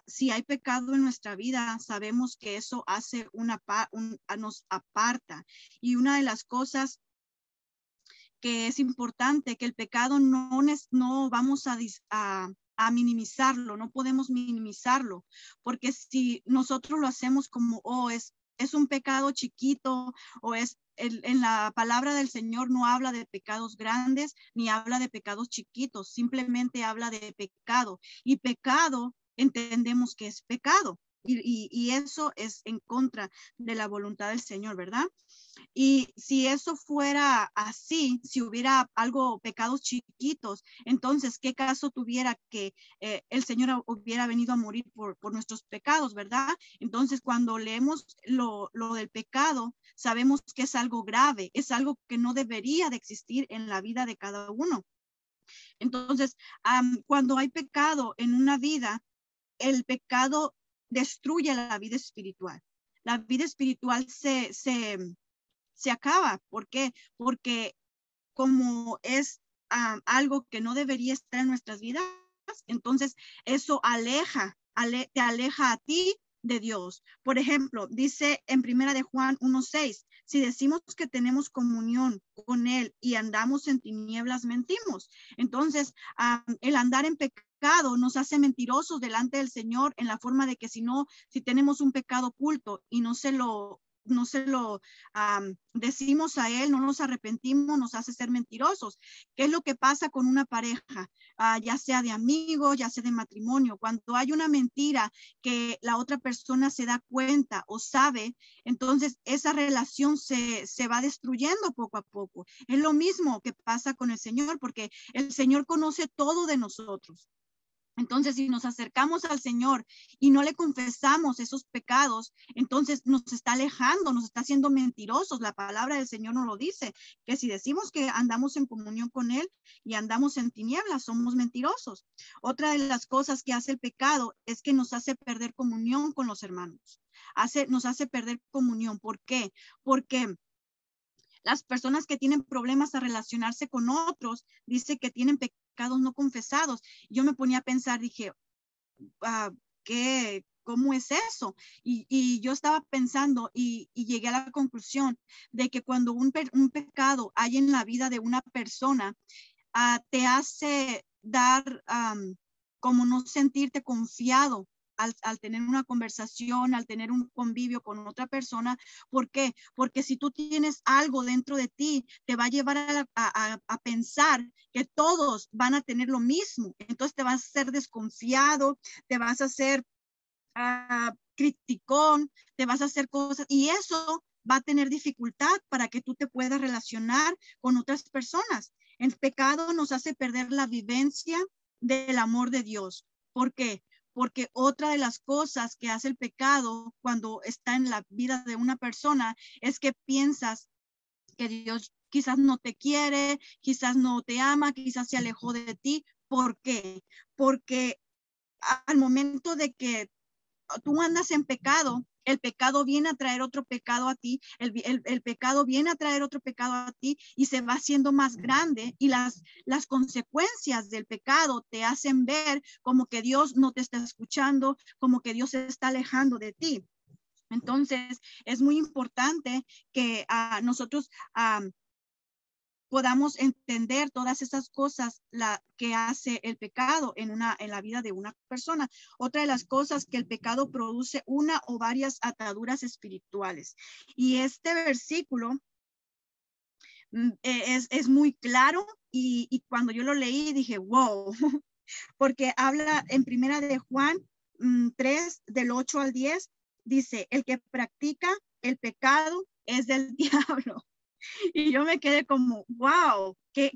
si hay pecado en nuestra vida, sabemos que eso hace nos aparta. Y una de las cosas que es importante, que el pecado no vamos a minimizarlo, no podemos minimizarlo, porque si nosotros lo hacemos como, es un pecado chiquito, o en la palabra del Señor no habla de pecados grandes, ni habla de pecados chiquitos, simplemente habla de pecado, y pecado entendemos que es pecado, y eso es en contra de la voluntad del Señor, ¿verdad? Y si eso fuera así, si hubiera pecados chiquitos, entonces, ¿qué caso tuviera que el Señor hubiera venido a morir por nuestros pecados, verdad? Entonces, cuando leemos lo del pecado, sabemos que es algo grave, es algo que no debería de existir en la vida de cada uno. Entonces, cuando hay pecado en una vida, el pecado destruye la vida espiritual. La vida espiritual se acaba. ¿Por qué? Porque como es algo que no debería estar en nuestras vidas, entonces eso te aleja a ti de Dios. Por ejemplo, dice en Primera de Juan 1:6, si decimos que tenemos comunión con Él y andamos en tinieblas, mentimos. Entonces, el andar en pecado nos hace mentirosos delante del Señor, en la forma de que si tenemos un pecado oculto y no se lo decimos a Él, no nos arrepentimos, nos hace ser mentirosos. ¿Qué es lo que pasa con una pareja? Ya sea de amigos, ya sea de matrimonio. Cuando hay una mentira que la otra persona se da cuenta o sabe, entonces esa relación se va destruyendo poco a poco. Es lo mismo que pasa con el Señor, porque el Señor conoce todo de nosotros. Entonces, si nos acercamos al Señor y no le confesamos esos pecados, entonces nos está alejando, nos está haciendo mentirosos. La palabra del Señor nos lo dice, que si decimos que andamos en comunión con Él y andamos en tinieblas, somos mentirosos. Otra de las cosas que hace el pecado es que nos hace perder comunión con los hermanos. Nos hace perder comunión. ¿Por qué? Porque las personas que tienen problemas a relacionarse con otros, dice que tienen pecados no confesados. Yo me ponía a pensar, dije, ¿cómo es eso? Y yo estaba pensando y llegué a la conclusión de que cuando un pecado hay en la vida de una persona, te hace dar, como no sentirte confiado al tener una conversación, al tener un convivio con otra persona. ¿Por qué? Porque si tú tienes algo dentro de ti, te va a llevar a pensar que todos van a tener lo mismo. Entonces te vas a ser desconfiado, te vas a hacer criticón, te vas a hacer cosas y eso va a tener dificultad para que tú te puedas relacionar con otras personas. El pecado nos hace perder la vivencia del amor de Dios. ¿Por qué? Porque otra de las cosas que hace el pecado cuando está en la vida de una persona es que piensas que Dios quizás no te quiere, quizás no te ama, quizás se alejó de ti. ¿Por qué? Porque al momento de que tú andas en pecado, el pecado viene a traer otro pecado a ti, el pecado viene a traer otro pecado a ti y se va haciendo más grande, y las consecuencias del pecado te hacen ver como que Dios no te está escuchando, como que Dios se está alejando de ti. Entonces, es muy importante que nosotros podamos entender todas esas cosas que hace el pecado en la vida de una persona. Otra de las cosas que el pecado produce una o varias ataduras espirituales. Y este versículo es muy claro, y cuando yo lo leí dije, wow, porque habla en primera de Juan 3, del 8 al 10, dice, el que practica el pecado es del diablo. Y yo me quedé como, wow, qué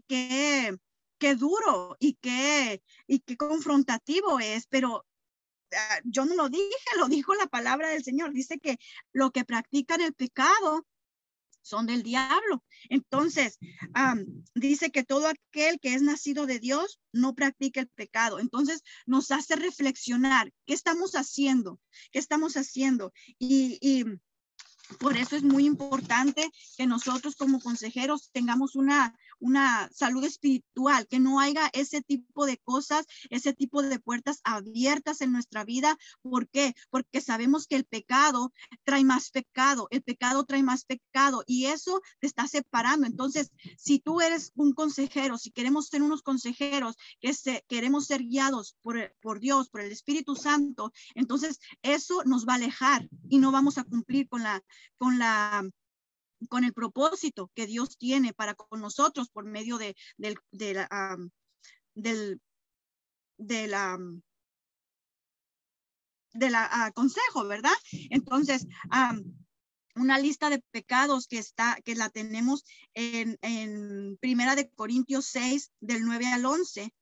duro y qué confrontativo es, pero yo no lo dije, lo dijo la palabra del Señor. Dice que lo que practican el pecado son del diablo. Entonces, dice que todo aquel que es nacido de Dios no practica el pecado. Entonces, nos hace reflexionar, ¿qué estamos haciendo? ¿Qué estamos haciendo? Y por eso es muy importante que nosotros como consejeros tengamos una salud espiritual, que no haya ese tipo de cosas, ese tipo de puertas abiertas en nuestra vida. ¿Por qué? Porque sabemos que el pecado trae más pecado, el pecado trae más pecado, y eso te está separando. Entonces, si tú eres un consejero, si queremos ser unos consejeros, queremos ser guiados por Dios, por el Espíritu Santo, entonces eso nos va a alejar y no vamos a cumplir con el propósito que Dios tiene para con nosotros por medio del consejo, ¿verdad? Entonces, una lista de pecados que la tenemos en Primera de Corintios 6, del 9 al 11.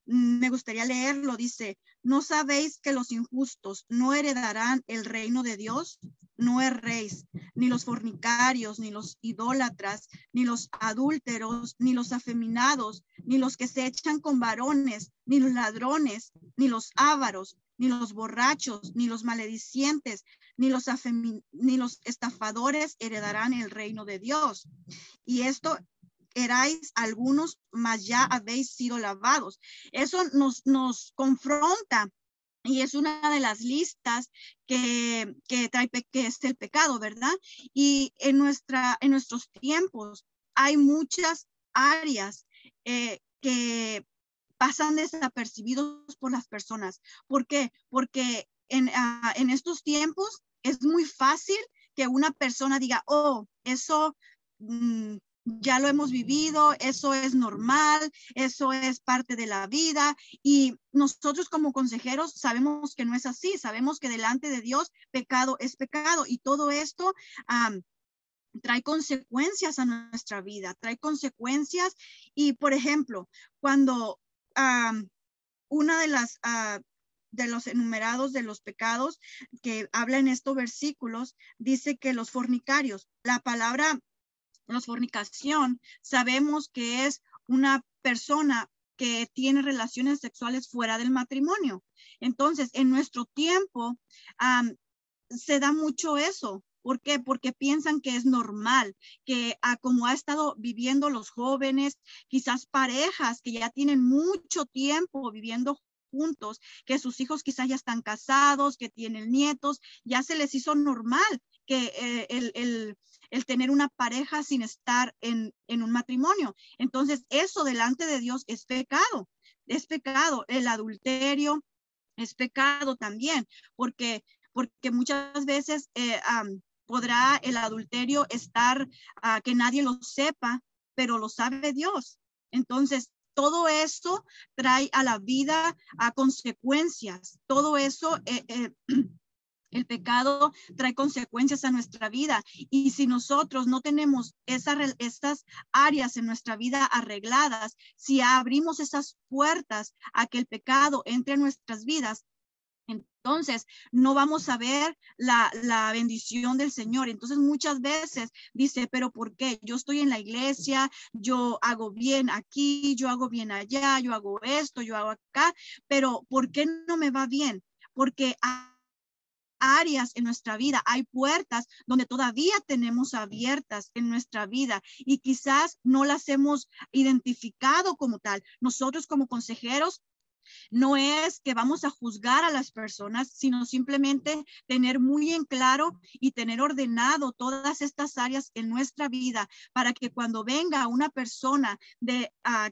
Me gustaría leerlo. Dice, ¿no sabéis que los injustos no heredarán el reino de Dios? No erréis, ni los fornicarios, ni los idólatras, ni los adúlteros, ni los afeminados, ni los que se echan con varones, ni los ladrones, ni los ávaros, ni los borrachos, ni los maledicientes, ni los estafadores heredarán el reino de Dios. Y esto erais algunos, mas ya habéis sido lavados. Eso nos confronta, y es una de las listas que trae, que es el pecado, ¿verdad? Y en nuestros tiempos hay muchas áreas que pasan desapercibidos por las personas. ¿Por qué? Porque en estos tiempos es muy fácil que una persona diga, oh, eso ya lo hemos vivido, eso es normal, eso es parte de la vida. Y nosotros como consejeros sabemos que no es así, sabemos que delante de Dios pecado es pecado, y todo esto trae consecuencias a nuestra vida, trae consecuencias. Y por ejemplo, cuando una de los enumerados de los pecados que habla en estos versículos, dice que los fornicarios, la palabra fornicación, sabemos que es una persona que tiene relaciones sexuales fuera del matrimonio. Entonces, en nuestro tiempo se da mucho eso. ¿Por qué? Porque piensan que es normal, que como ha estado viviendo los jóvenes, quizás parejas que ya tienen mucho tiempo viviendo juntos, que sus hijos quizás ya están casados, que tienen nietos, ya se les hizo normal que el tener una pareja sin estar en un matrimonio. Entonces, eso delante de Dios es pecado. Es pecado. El adulterio es pecado también, porque muchas veces podrá el adulterio estar que nadie lo sepa, pero lo sabe Dios. Entonces, todo eso trae a la vida a consecuencias. Todo eso el pecado trae consecuencias a nuestra vida, y si nosotros no tenemos esas áreas en nuestra vida arregladas, si abrimos esas puertas a que el pecado entre en nuestras vidas, entonces no vamos a ver la bendición del Señor. Entonces muchas veces dice, pero ¿por qué? Yo estoy en la iglesia, yo hago bien aquí, yo hago bien allá, yo hago esto, yo hago acá, pero ¿por qué no me va bien? Porque áreas en nuestra vida, hay puertas donde todavía tenemos abiertas en nuestra vida y quizás no las hemos identificado como tal. Nosotros como consejeros no es que vamos a juzgar a las personas, sino simplemente tener muy en claro y tener ordenado todas estas áreas en nuestra vida para que cuando venga una persona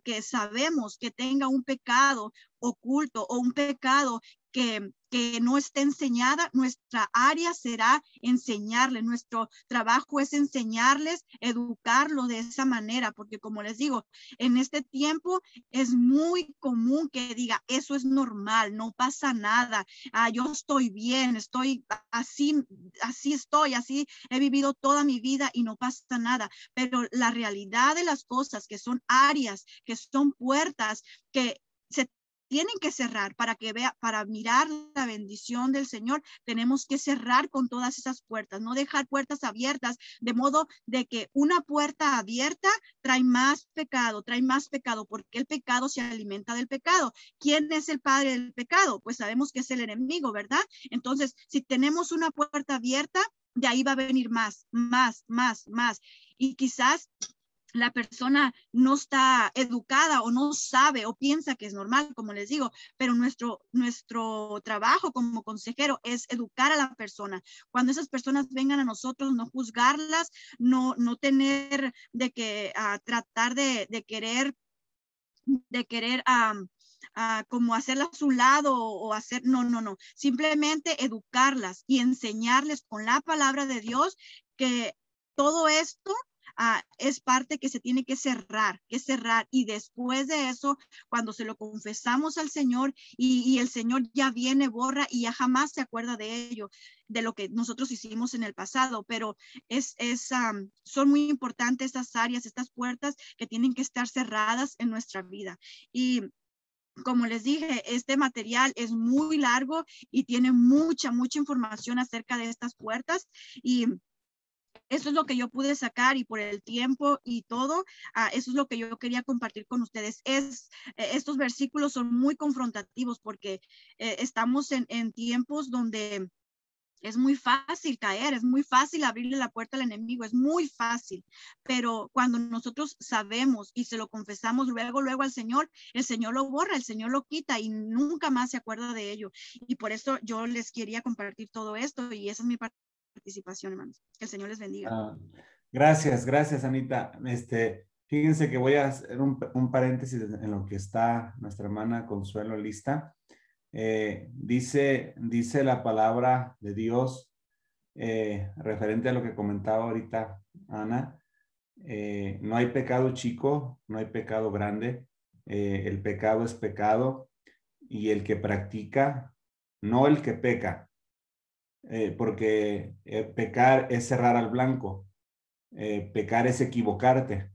que sabemos que tenga un pecado oculto o un pecado que no esté enseñada, nuestra área será enseñarle. Nuestro trabajo es enseñarles, educarlo de esa manera, porque como les digo, en este tiempo es muy común que diga, eso es normal, no pasa nada, yo estoy bien, estoy así he vivido toda mi vida y no pasa nada. Pero la realidad de las cosas, que son áreas, que son puertas, que se tienen que cerrar para mirar la bendición del Señor, tenemos que cerrar con todas esas puertas, no dejar puertas abiertas, de modo de que una puerta abierta trae más pecado, porque el pecado se alimenta del pecado. ¿Quién es el padre del pecado? Pues sabemos que es el enemigo, ¿verdad? Entonces, si tenemos una puerta abierta, de ahí va a venir más. Y quizás la persona no está educada o no sabe o piensa que es normal, como les digo, pero nuestro trabajo como consejero es educar a la persona. Cuando esas personas vengan a nosotros, no juzgarlas, no tener de que tratar de querer como hacerlas a un lado o hacer, no, simplemente educarlas y enseñarles con la palabra de Dios que todo esto es parte que se tiene que cerrar, y después de eso, cuando se lo confesamos al Señor y el Señor ya viene, borra y ya jamás se acuerda de ello, de lo que nosotros hicimos en el pasado. Pero son muy importantes estas áreas, estas puertas que tienen que estar cerradas en nuestra vida. Y como les dije, este material es muy largo y tiene mucha información acerca de estas puertas, y eso es lo que yo pude sacar, y por el tiempo y todo, eso es lo que yo quería compartir con ustedes. Estos versículos son muy confrontativos porque estamos en tiempos donde es muy fácil caer, es muy fácil abrirle la puerta al enemigo, es muy fácil. Pero cuando nosotros sabemos y se lo confesamos luego al Señor, el Señor lo borra, el Señor lo quita y nunca más se acuerda de ello. Y por eso yo les quería compartir todo esto, y esa es mi participación, hermanos. Que el Señor les bendiga. Gracias, Anita. Fíjense que voy a hacer un paréntesis en lo que está nuestra hermana Consuelo lista. Dice la palabra de Dios referente a lo que comentaba ahorita Ana. No hay pecado chico, no hay pecado grande. El pecado es pecado, y el que practica, no el que peca, porque pecar es cerrar al blanco, pecar es equivocarte.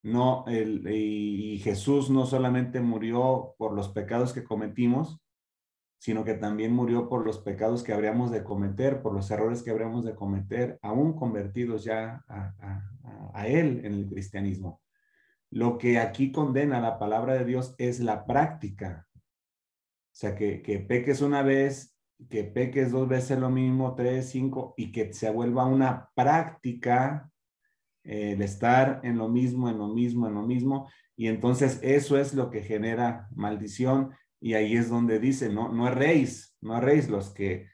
No, y Jesús no solamente murió por los pecados que cometimos, sino que también murió por los pecados que habríamos de cometer, por los errores que habríamos de cometer, aún convertidos ya a Él en el cristianismo. Lo que aquí condena la palabra de Dios es la práctica. O sea, que peques una vez, que peques 2 veces lo mismo, 3, 5, y que se vuelva una práctica el estar en lo mismo, y entonces eso es lo que genera maldición. Y ahí es donde dice, no erréis, los que,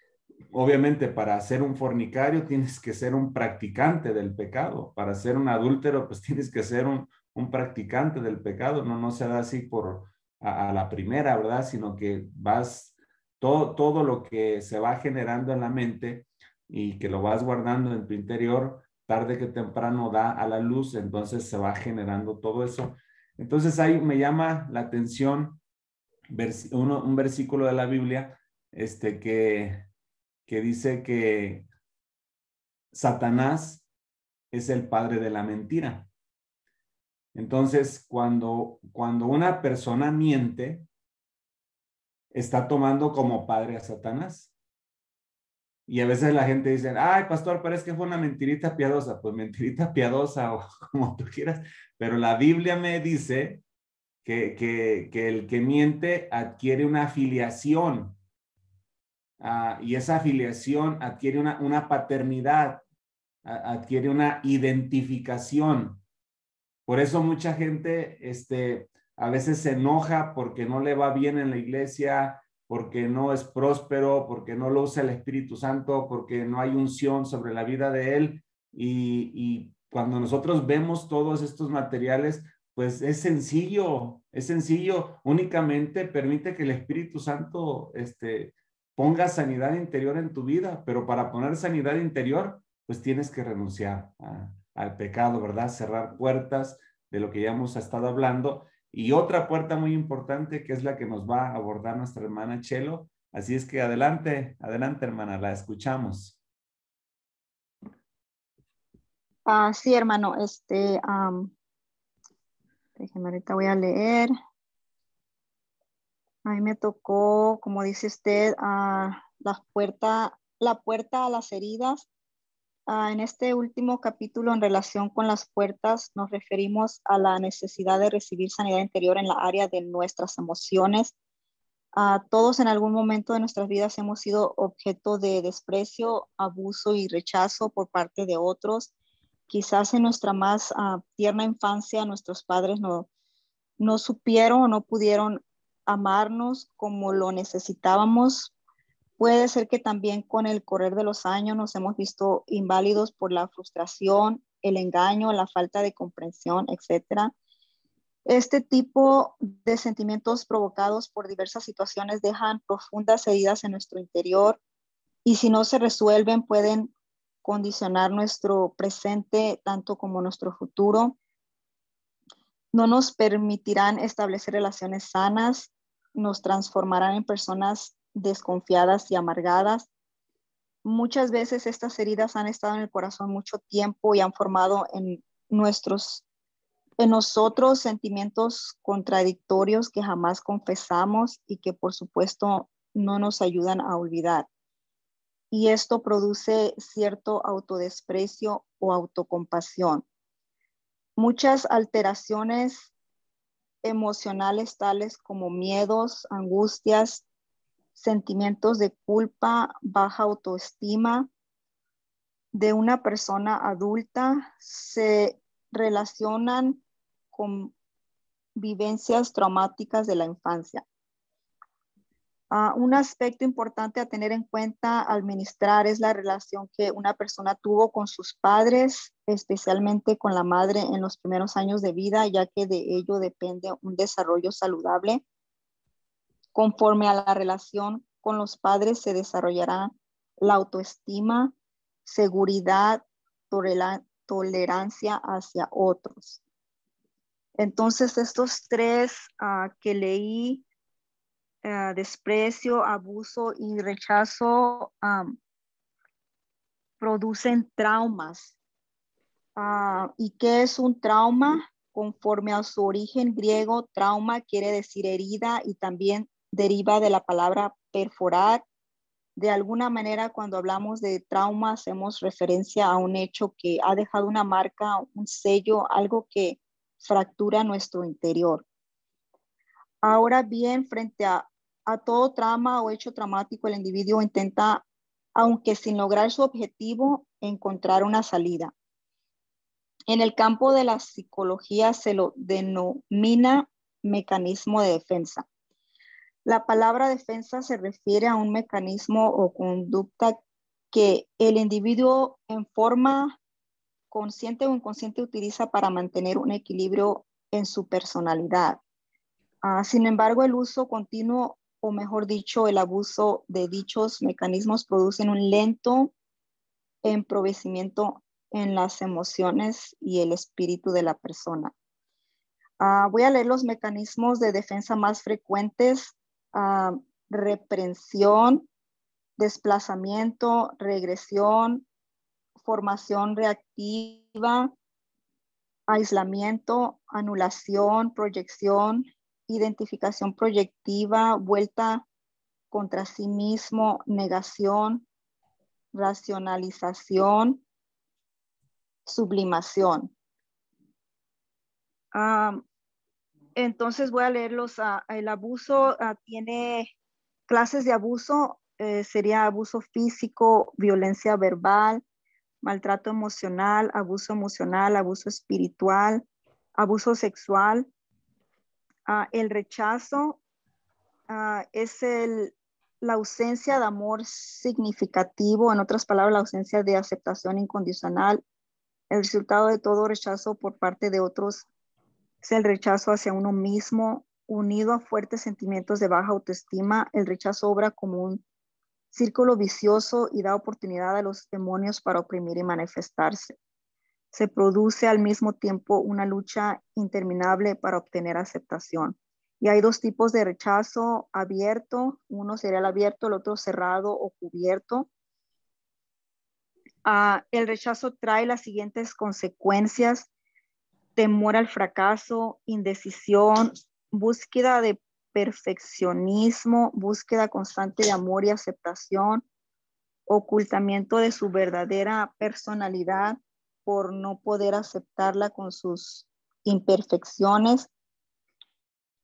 obviamente, para ser un fornicario tienes que ser un practicante del pecado, para ser un adúltero pues tienes que ser un practicante del pecado, no se da así a la primera, ¿verdad? Sino que vas, todo lo que se va generando en la mente y que lo vas guardando en tu interior, tarde que temprano da a la luz, entonces se va generando todo eso. Entonces ahí me llama la atención un versículo de la Biblia que dice que Satanás es el padre de la mentira. Entonces, cuando una persona miente, está tomando como padre a Satanás. Y a veces la gente dice, ay, pastor, pero es que fue una mentirita piadosa. Pues mentirita piadosa o como tú quieras. Pero la Biblia me dice que el que miente adquiere una afiliación y esa afiliación adquiere una paternidad, adquiere una identificación. Por eso mucha gente a veces se enoja porque no le va bien en la iglesia, porque no es próspero, porque no lo usa el Espíritu Santo, porque no hay unción sobre la vida de él. Y cuando nosotros vemos todos estos materiales, pues es sencillo, únicamente permite que el Espíritu Santo ponga sanidad interior en tu vida, pero para poner sanidad interior, pues tienes que renunciar al pecado, ¿verdad? Cerrar puertas de lo que ya hemos estado hablando. Y otra puerta muy importante que es la que nos va a abordar nuestra hermana Chelo. Así es que adelante, adelante hermana, la escuchamos. Sí, hermano, déjeme, ahorita voy a leer. A mí me tocó, como dice usted, la puerta a las heridas. En este último capítulo, en relación con las puertas, nos referimos a la necesidad de recibir sanidad interior en la área de nuestras emociones. Todos en algún momento de nuestras vidas hemos sido objeto de desprecio, abuso y rechazo por parte de otros. Quizás en nuestra más tierna infancia, nuestros padres no supieron o no pudieron amarnos como lo necesitábamos. Puede ser que también con el correr de los años nos hemos visto inválidos por la frustración, el engaño, la falta de comprensión, etc. Este tipo de sentimientos provocados por diversas situaciones dejan profundas heridas en nuestro interior y si no se resuelven pueden condicionar nuestro presente tanto como nuestro futuro. No nos permitirán establecer relaciones sanas, nos transformarán en personas desconfiadas y amargadas. Muchas veces estas heridas han estado en el corazón mucho tiempo y han formado en nosotros sentimientos contradictorios que jamás confesamos y que por supuesto no nos ayudan a olvidar. Y esto produce cierto autodesprecio o autocompasión. Muchas alteraciones emocionales tales como miedos, angustias, sentimientos de culpa, baja autoestima de una persona adulta se relacionan con vivencias traumáticas de la infancia. Un aspecto importante a tener en cuenta al ministrar es la relación que una persona tuvo con sus padres, especialmente con la madre en los primeros años de vida, ya que de ello depende un desarrollo saludable. Conforme a la relación con los padres se desarrollará la autoestima, seguridad, tolerancia hacia otros. Entonces, estos tres que leí, desprecio, abuso y rechazo, producen traumas. ¿Y qué es un trauma? Conforme a su origen griego, trauma quiere decir herida y también deriva de la palabra perforar. De alguna manera, cuando hablamos de trauma, hacemos referencia a un hecho que ha dejado una marca, un sello, algo que fractura nuestro interior. Ahora bien, frente a todo trauma o hecho traumático, el individuo intenta, aunque sin lograr su objetivo, encontrar una salida. En el campo de la psicología se lo denomina mecanismo de defensa. La palabra defensa se refiere a un mecanismo o conducta que el individuo en forma consciente o inconsciente utiliza para mantener un equilibrio en su personalidad. Sin embargo, el uso continuo, o mejor dicho, el abuso de dichos mecanismos producen un lento empobrecimiento en las emociones y el espíritu de la persona. Voy a leer los mecanismos de defensa más frecuentes. Reprensión, desplazamiento, regresión, formación reactiva, aislamiento, anulación, proyección, identificación proyectiva, vuelta contra sí mismo, negación, racionalización, sublimación. Entonces voy a leerlos. El abuso tiene clases de abuso. sería abuso físico, violencia verbal, maltrato emocional, abuso espiritual, abuso sexual. El rechazo es la ausencia de amor significativo, en otras palabras, la ausencia de aceptación incondicional. El resultado de todo rechazo por parte de otros es el rechazo hacia uno mismo, unido a fuertes sentimientos de baja autoestima. El rechazo obra como un círculo vicioso y da oportunidad a los demonios para oprimir y manifestarse. Se produce al mismo tiempo una lucha interminable para obtener aceptación. Y hay dos tipos de rechazo: abierto, uno sería el abierto, el otro cerrado o cubierto. El rechazo trae las siguientes consecuencias: temor al fracaso, indecisión, búsqueda de perfeccionismo, búsqueda constante de amor y aceptación, ocultamiento de su verdadera personalidad por no poder aceptarla con sus imperfecciones,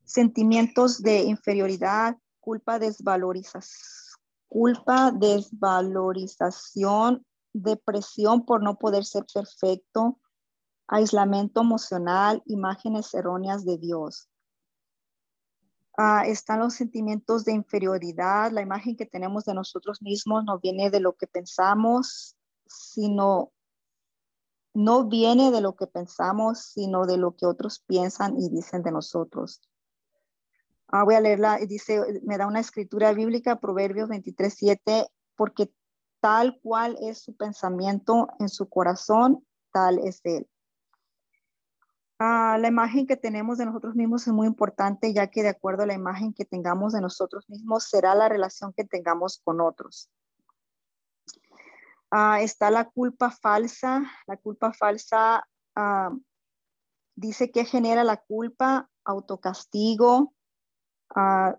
sentimientos de inferioridad, culpa, desvalorización, depresión por no poder ser perfecto, aislamiento emocional, imágenes erróneas de Dios. Están los sentimientos de inferioridad. La imagen que tenemos de nosotros mismos no viene de lo que pensamos, sino de lo que otros piensan y dicen de nosotros. Voy a leerla. Dice, me da una escritura bíblica, Proverbios 23:7, porque tal cual es su pensamiento en su corazón, tal es él. La imagen que tenemos de nosotros mismos es muy importante, ya que de acuerdo a la imagen que tengamos de nosotros mismos será la relación que tengamos con otros. Está la culpa falsa. La culpa falsa dice que genera la culpa, autocastigo.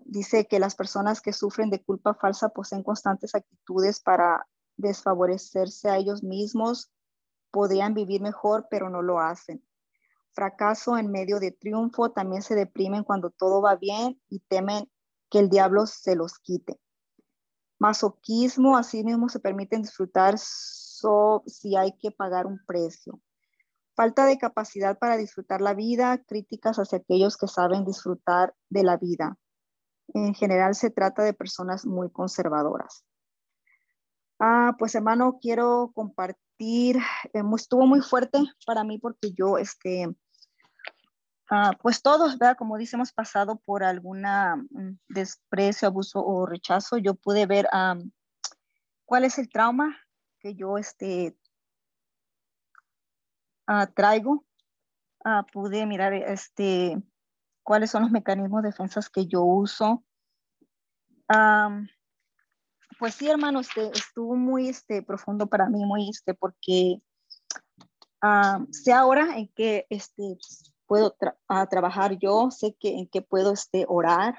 Dice que las personas que sufren de culpa falsa poseen constantes actitudes para desfavorecerse a ellos mismos. Podrían vivir mejor, pero no lo hacen. Fracaso en medio de triunfo. También se deprimen cuando todo va bien y temen que el diablo se los quite. Masoquismo, así mismo se permiten disfrutar si hay que pagar un precio. Falta de capacidad para disfrutar la vida, críticas hacia aquellos que saben disfrutar de la vida. En general se trata de personas muy conservadoras. Pues hermano, quiero compartir, estuvo muy fuerte para mí porque yo, pues todos, ¿verdad? Como dice, hemos pasado por alguna desprecio, abuso o rechazo. Yo pude ver cuál es el trauma que yo traigo. Pude mirar cuáles son los mecanismos de defensas que yo uso. Pues sí, hermano, estuvo muy profundo para mí, muy porque sé ahora en qué puedo trabajar yo, sé en qué puedo orar,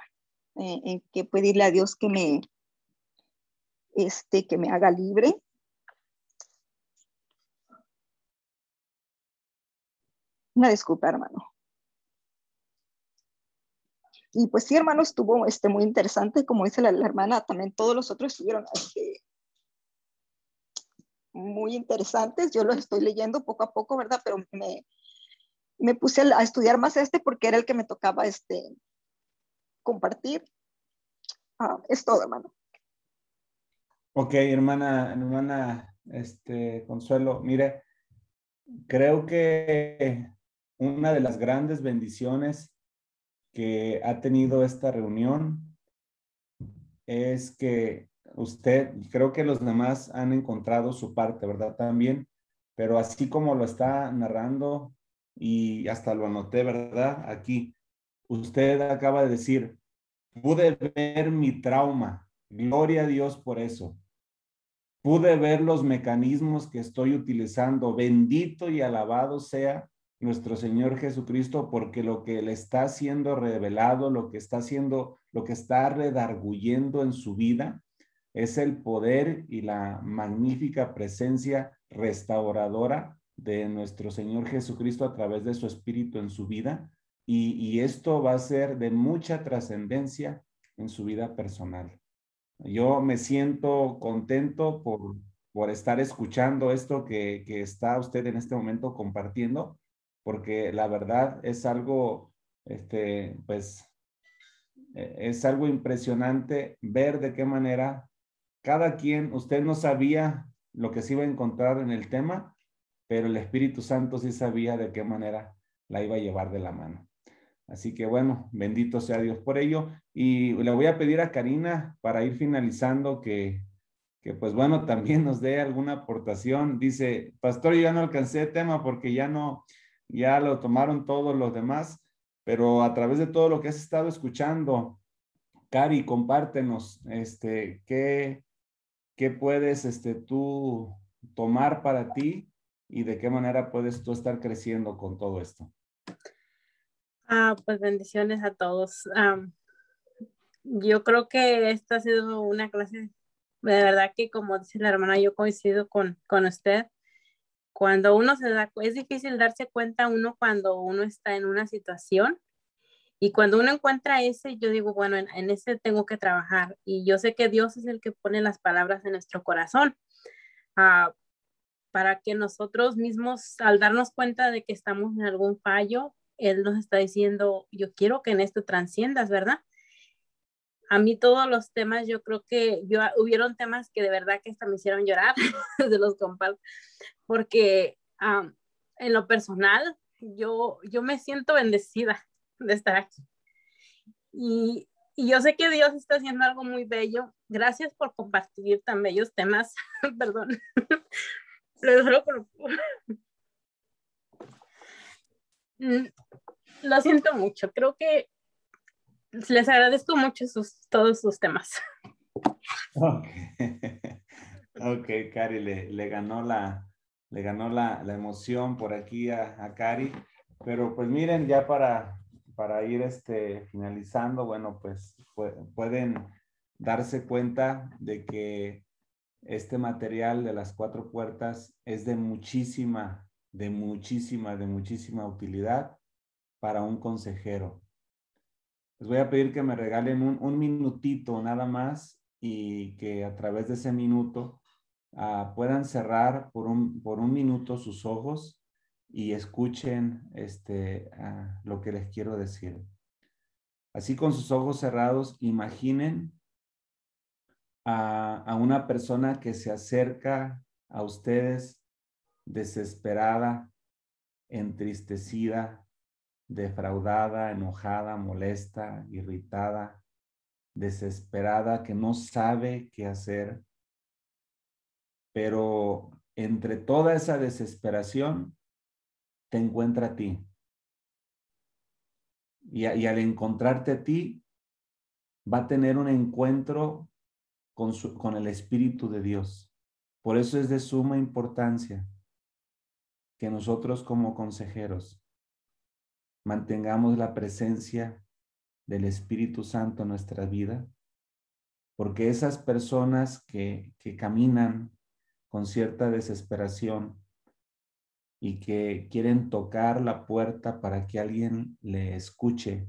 en qué pedirle a Dios que me haga libre. Una disculpa, hermano. Y pues sí, hermano, estuvo muy interesante, como dice la hermana, también todos los otros estuvieron muy interesantes. Yo los estoy leyendo poco a poco, ¿verdad? Pero me puse a estudiar más porque era el que me tocaba compartir. Es todo, hermano. Ok, hermana Consuelo, mire, creo que una de las grandes bendiciones que ha tenido esta reunión es que usted, creo que los demás han encontrado su parte, ¿verdad? También, pero así como lo está narrando y hasta lo anoté, ¿verdad? Aquí, usted acaba de decir, pude ver mi trauma, gloria a Dios por eso. Pude ver los mecanismos que estoy utilizando, bendito y alabado sea nuestro Señor Jesucristo, porque lo que le está siendo revelado, lo que está redarguyendo en su vida, es el poder y la magnífica presencia restauradora de nuestro Señor Jesucristo a través de su Espíritu en su vida, y esto va a ser de mucha trascendencia en su vida personal. Yo me siento contento por estar escuchando esto que está usted en este momento compartiendo, porque la verdad es algo, pues, es algo impresionante ver de qué manera cada quien, usted no sabía lo que se iba a encontrar en el tema, pero el Espíritu Santo sí sabía de qué manera la iba a llevar de la mano. Así que bueno, bendito sea Dios por ello. Y le voy a pedir a Karina para ir finalizando que pues bueno, también nos dé alguna aportación. Dice, pastor, yo ya no alcancé el tema porque ya lo tomaron todos los demás, pero a través de todo lo que has estado escuchando, Cari, compártenos, qué puedes, tú tomar para ti y de qué manera puedes tú estar creciendo con todo esto. Pues bendiciones a todos. Yo creo que esta ha sido una clase, de verdad que como dice la hermana, yo coincido con usted. Cuando uno es difícil darse cuenta uno cuando uno está en una situación, y cuando uno encuentra ese, yo digo, bueno, en ese tengo que trabajar, y yo sé que Dios es el que pone las palabras en nuestro corazón, para que nosotros mismos, al darnos cuenta de que estamos en algún fallo, Él nos está diciendo, yo quiero que en esto transciendas, ¿verdad? A mí todos los temas, yo creo que hubieron temas que de verdad que hasta me hicieron llorar, se los comparto, porque en lo personal, yo me siento bendecida de estar aquí. Y yo sé que Dios está haciendo algo muy bello. Gracias por compartir tan bellos temas. Perdón. Lo siento mucho. Creo que les agradezco mucho todos sus temas. Ok, okay, Cari, le ganó la emoción por aquí a Cari, pero pues miren, ya para ir finalizando, bueno, pues pueden darse cuenta de que este material de las 4 puertas es de muchísima utilidad para un consejero. Les voy a pedir que me regalen un minutito nada más y que a través de ese minuto puedan cerrar por un minuto sus ojos y escuchen lo que les quiero decir. Así con sus ojos cerrados, imaginen a una persona que se acerca a ustedes desesperada, entristecida, defraudada, enojada, molesta, irritada, desesperada, que no sabe qué hacer. Pero entre toda esa desesperación, te encuentra a ti. Y al encontrarte a ti, va a tener un encuentro con el Espíritu de Dios. Por eso es de suma importancia que nosotros como consejeros mantengamos la presencia del Espíritu Santo en nuestra vida, porque esas personas que caminan con cierta desesperación y que quieren tocar la puerta para que alguien le escuche,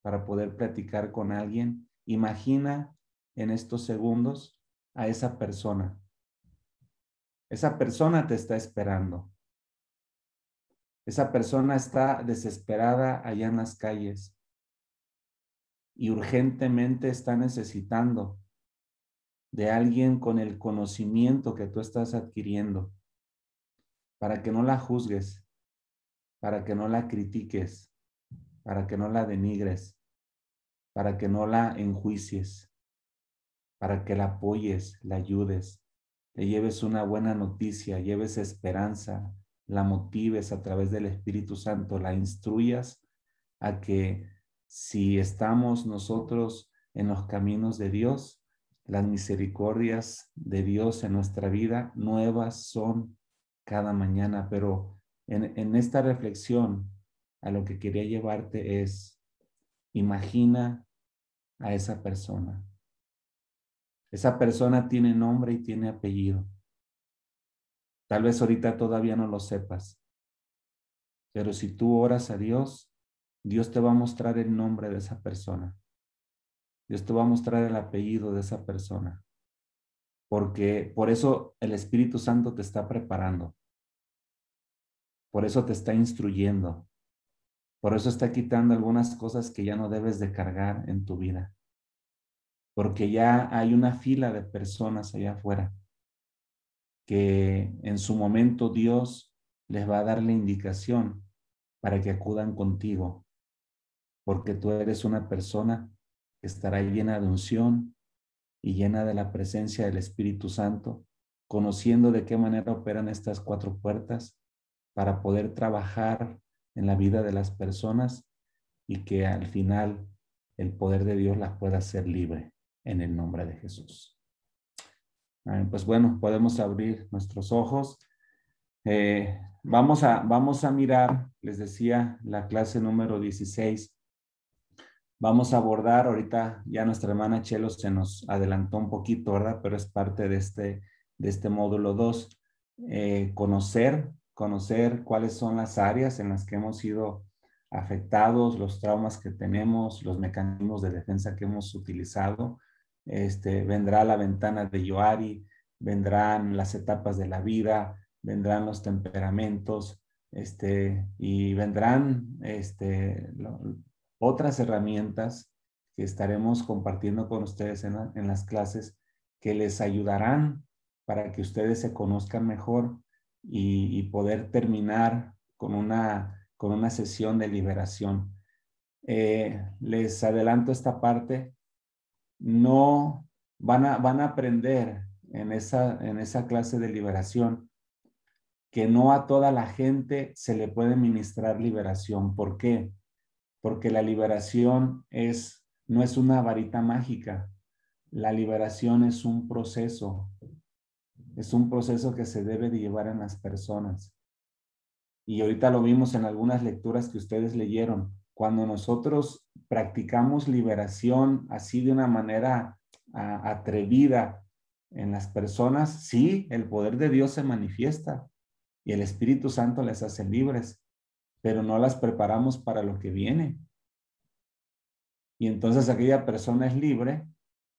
para poder platicar con alguien, imagina en estos segundos a esa persona. Esa persona te está esperando. Esa persona está desesperada allá en las calles y urgentemente está necesitando de alguien con el conocimiento que tú estás adquiriendo, para que no la juzgues, para que no la critiques, para que no la denigres, para que no la enjuicies, para que la apoyes, la ayudes, le lleves una buena noticia, lleves esperanza, la motives a través del Espíritu Santo, la instruyas a que si estamos nosotros en los caminos de Dios, las misericordias de Dios en nuestra vida nuevas son cada mañana. Pero en esta reflexión, a lo que quería llevarte es, imagina a esa persona. Esa persona tiene nombre y tiene apellido. Tal vez ahorita todavía no lo sepas, pero si tú oras a Dios, Dios te va a mostrar el nombre de esa persona. Dios te va a mostrar el apellido de esa persona. Porque por eso el Espíritu Santo te está preparando. Por eso te está instruyendo. Por eso está quitando algunas cosas que ya no debes de cargar en tu vida. Porque ya hay una fila de personas allá afuera que en su momento Dios les va a dar la indicación para que acudan contigo. Porque tú eres una persona que estará llena de unción y llena de la presencia del Espíritu Santo, conociendo de qué manera operan estas 4 puertas para poder trabajar en la vida de las personas y que al final el poder de Dios las pueda hacer libre en el nombre de Jesús. Pues bueno, podemos abrir nuestros ojos. Vamos a mirar, les decía, la clase número 16. Vamos a abordar, ahorita ya nuestra hermana Chelo se nos adelantó un poquito, ¿verdad? Pero es parte de este módulo 2. Conocer cuáles son las áreas en las que hemos sido afectados, los traumas que tenemos, los mecanismos de defensa que hemos utilizado. Vendrá la ventana de Yoari, vendrán las etapas de la vida, vendrán los temperamentos, y vendrán otras herramientas que estaremos compartiendo con ustedes en las clases que les ayudarán para que ustedes se conozcan mejor y poder terminar con una sesión de liberación. Les adelanto esta parte. No van a aprender en esa clase de liberación que no a toda la gente se le puede ministrar liberación. ¿Por qué? Porque la liberación no es una varita mágica. La liberación es un proceso que se debe de llevar en las personas. Y ahorita lo vimos en algunas lecturas que ustedes leyeron. Cuando nosotros practicamos liberación así de una manera atrevida en las personas, sí, el poder de Dios se manifiesta y el Espíritu Santo les hace libres, pero no las preparamos para lo que viene. Y entonces aquella persona es libre,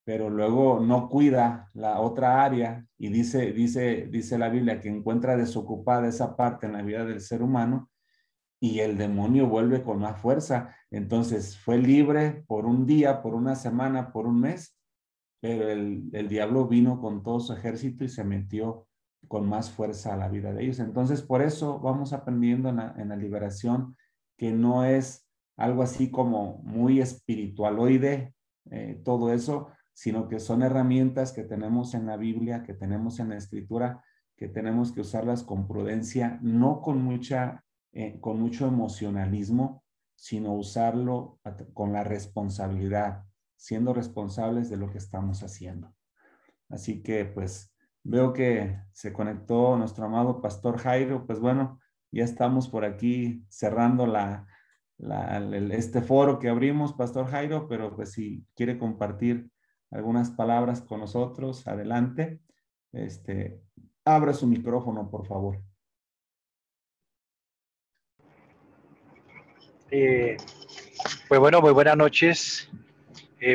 pero luego no cuida la otra área y dice la Biblia que encuentra desocupada esa parte en la vida del ser humano y el demonio vuelve con más fuerza. Entonces fue libre por un día, por una semana, por un mes, pero el diablo vino con todo su ejército y se metió con más fuerza a la vida de ellos. Entonces por eso vamos aprendiendo en la liberación que no es algo así como muy espiritualoide, todo eso, sino que son herramientas que tenemos en la Biblia, que tenemos en la Escritura, que tenemos que usarlas con prudencia, no con mucho emocionalismo, sino usarlo con la responsabilidad, siendo responsables de lo que estamos haciendo. Así que pues veo que se conectó nuestro amado Pastor Jairo. Pues bueno, ya estamos por aquí cerrando este foro que abrimos, Pastor Jairo, pero pues si quiere compartir algunas palabras con nosotros, adelante. Abra su micrófono, por favor. Pues bueno, muy buenas noches.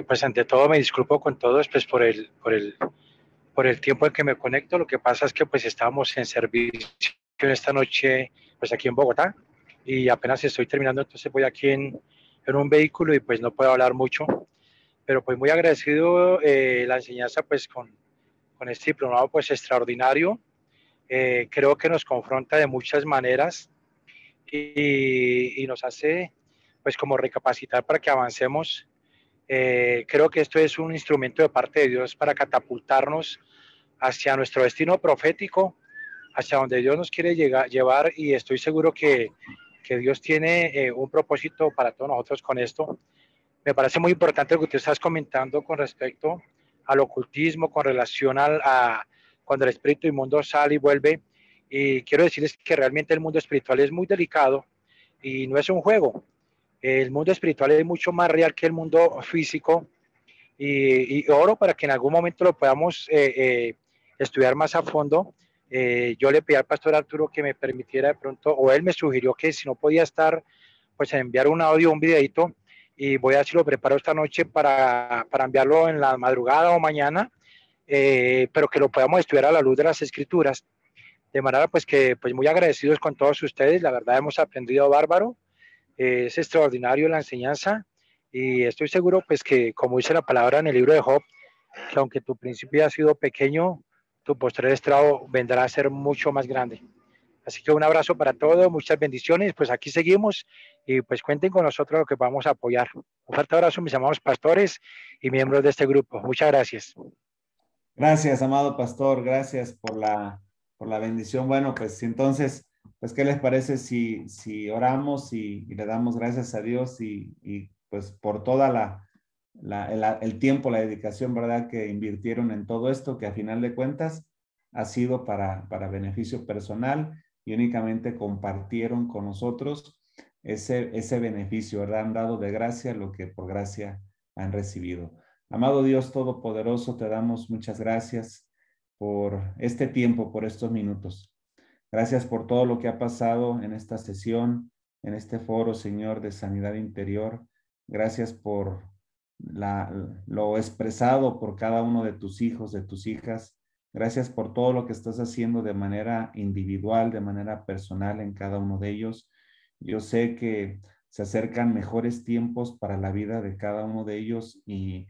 Pues ante todo me disculpo con todos pues por el tiempo en que me conecto. Lo que pasa es que pues estábamos en servicio esta noche pues aquí en Bogotá y apenas estoy terminando, entonces voy aquí en un vehículo y pues no puedo hablar mucho, pero pues muy agradecido la enseñanza pues con este diplomado pues extraordinario. Creo que nos confronta de muchas maneras y nos hace pues como recapacitar para que avancemos. Creo que esto es un instrumento de parte de Dios para catapultarnos hacia nuestro destino profético, hacia donde Dios nos quiere llevar, y estoy seguro que Dios tiene un propósito para todos nosotros con esto. Me parece muy importante lo que tú estás comentando con respecto al ocultismo, con relación a cuando el espíritu inmundo sale y vuelve. Y quiero decirles que realmente el mundo espiritual es muy delicado y no es un juego. El mundo espiritual es mucho más real que el mundo físico, y oro para que en algún momento lo podamos estudiar más a fondo. Yo le pedí al pastor Arturo que me permitiera de pronto, o él me sugirió que si no podía estar, pues enviar un audio, un videito, y voy a ver si lo preparo esta noche para enviarlo en la madrugada o mañana, pero que lo podamos estudiar a la luz de las escrituras. De manera pues que pues muy agradecidos con todos ustedes, la verdad hemos aprendido bárbaro, es extraordinario la enseñanza y estoy seguro pues que como dice la palabra en el libro de Job, que aunque tu principio ha sido pequeño, tu postrer estrado vendrá a ser mucho más grande. Así que un abrazo para todos, muchas bendiciones, pues aquí seguimos y pues cuenten con nosotros lo que vamos a apoyar. Un fuerte abrazo, mis amados pastores y miembros de este grupo. Muchas gracias. Gracias, amado pastor, gracias por la bendición. Bueno, pues entonces, pues, ¿qué les parece si oramos y le damos gracias a Dios y pues por toda el tiempo, la dedicación, ¿verdad?, que invirtieron en todo esto, que a final de cuentas ha sido para beneficio personal y únicamente compartieron con nosotros ese beneficio, ¿verdad? Han dado de gracia lo que por gracia han recibido. Amado Dios Todopoderoso, te damos muchas gracias por este tiempo, por estos minutos. Gracias por todo lo que ha pasado en esta sesión, en este foro, Señor, de sanidad interior. Gracias por lo expresado por cada uno de tus hijos, de tus hijas. Gracias por todo lo que estás haciendo de manera individual, de manera personal en cada uno de ellos. Yo sé que se acercan mejores tiempos para la vida de cada uno de ellos y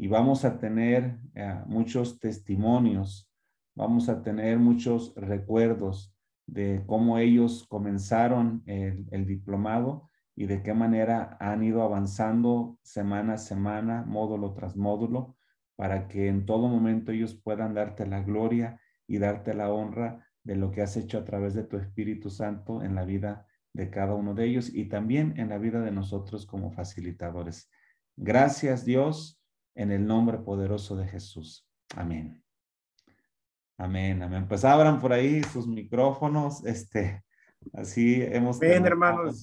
vamos a tener muchos testimonios, vamos a tener muchos recuerdos de cómo ellos comenzaron el diplomado y de qué manera han ido avanzando semana a semana, módulo tras módulo, para que en todo momento ellos puedan darte la gloria y darte la honra de lo que has hecho a través de tu Espíritu Santo en la vida de cada uno de ellos y también en la vida de nosotros como facilitadores. Gracias, Dios, en el nombre poderoso de Jesús. Amén. Amén, amén. Pues abran por ahí sus micrófonos. Así hemos Bien, hermanos.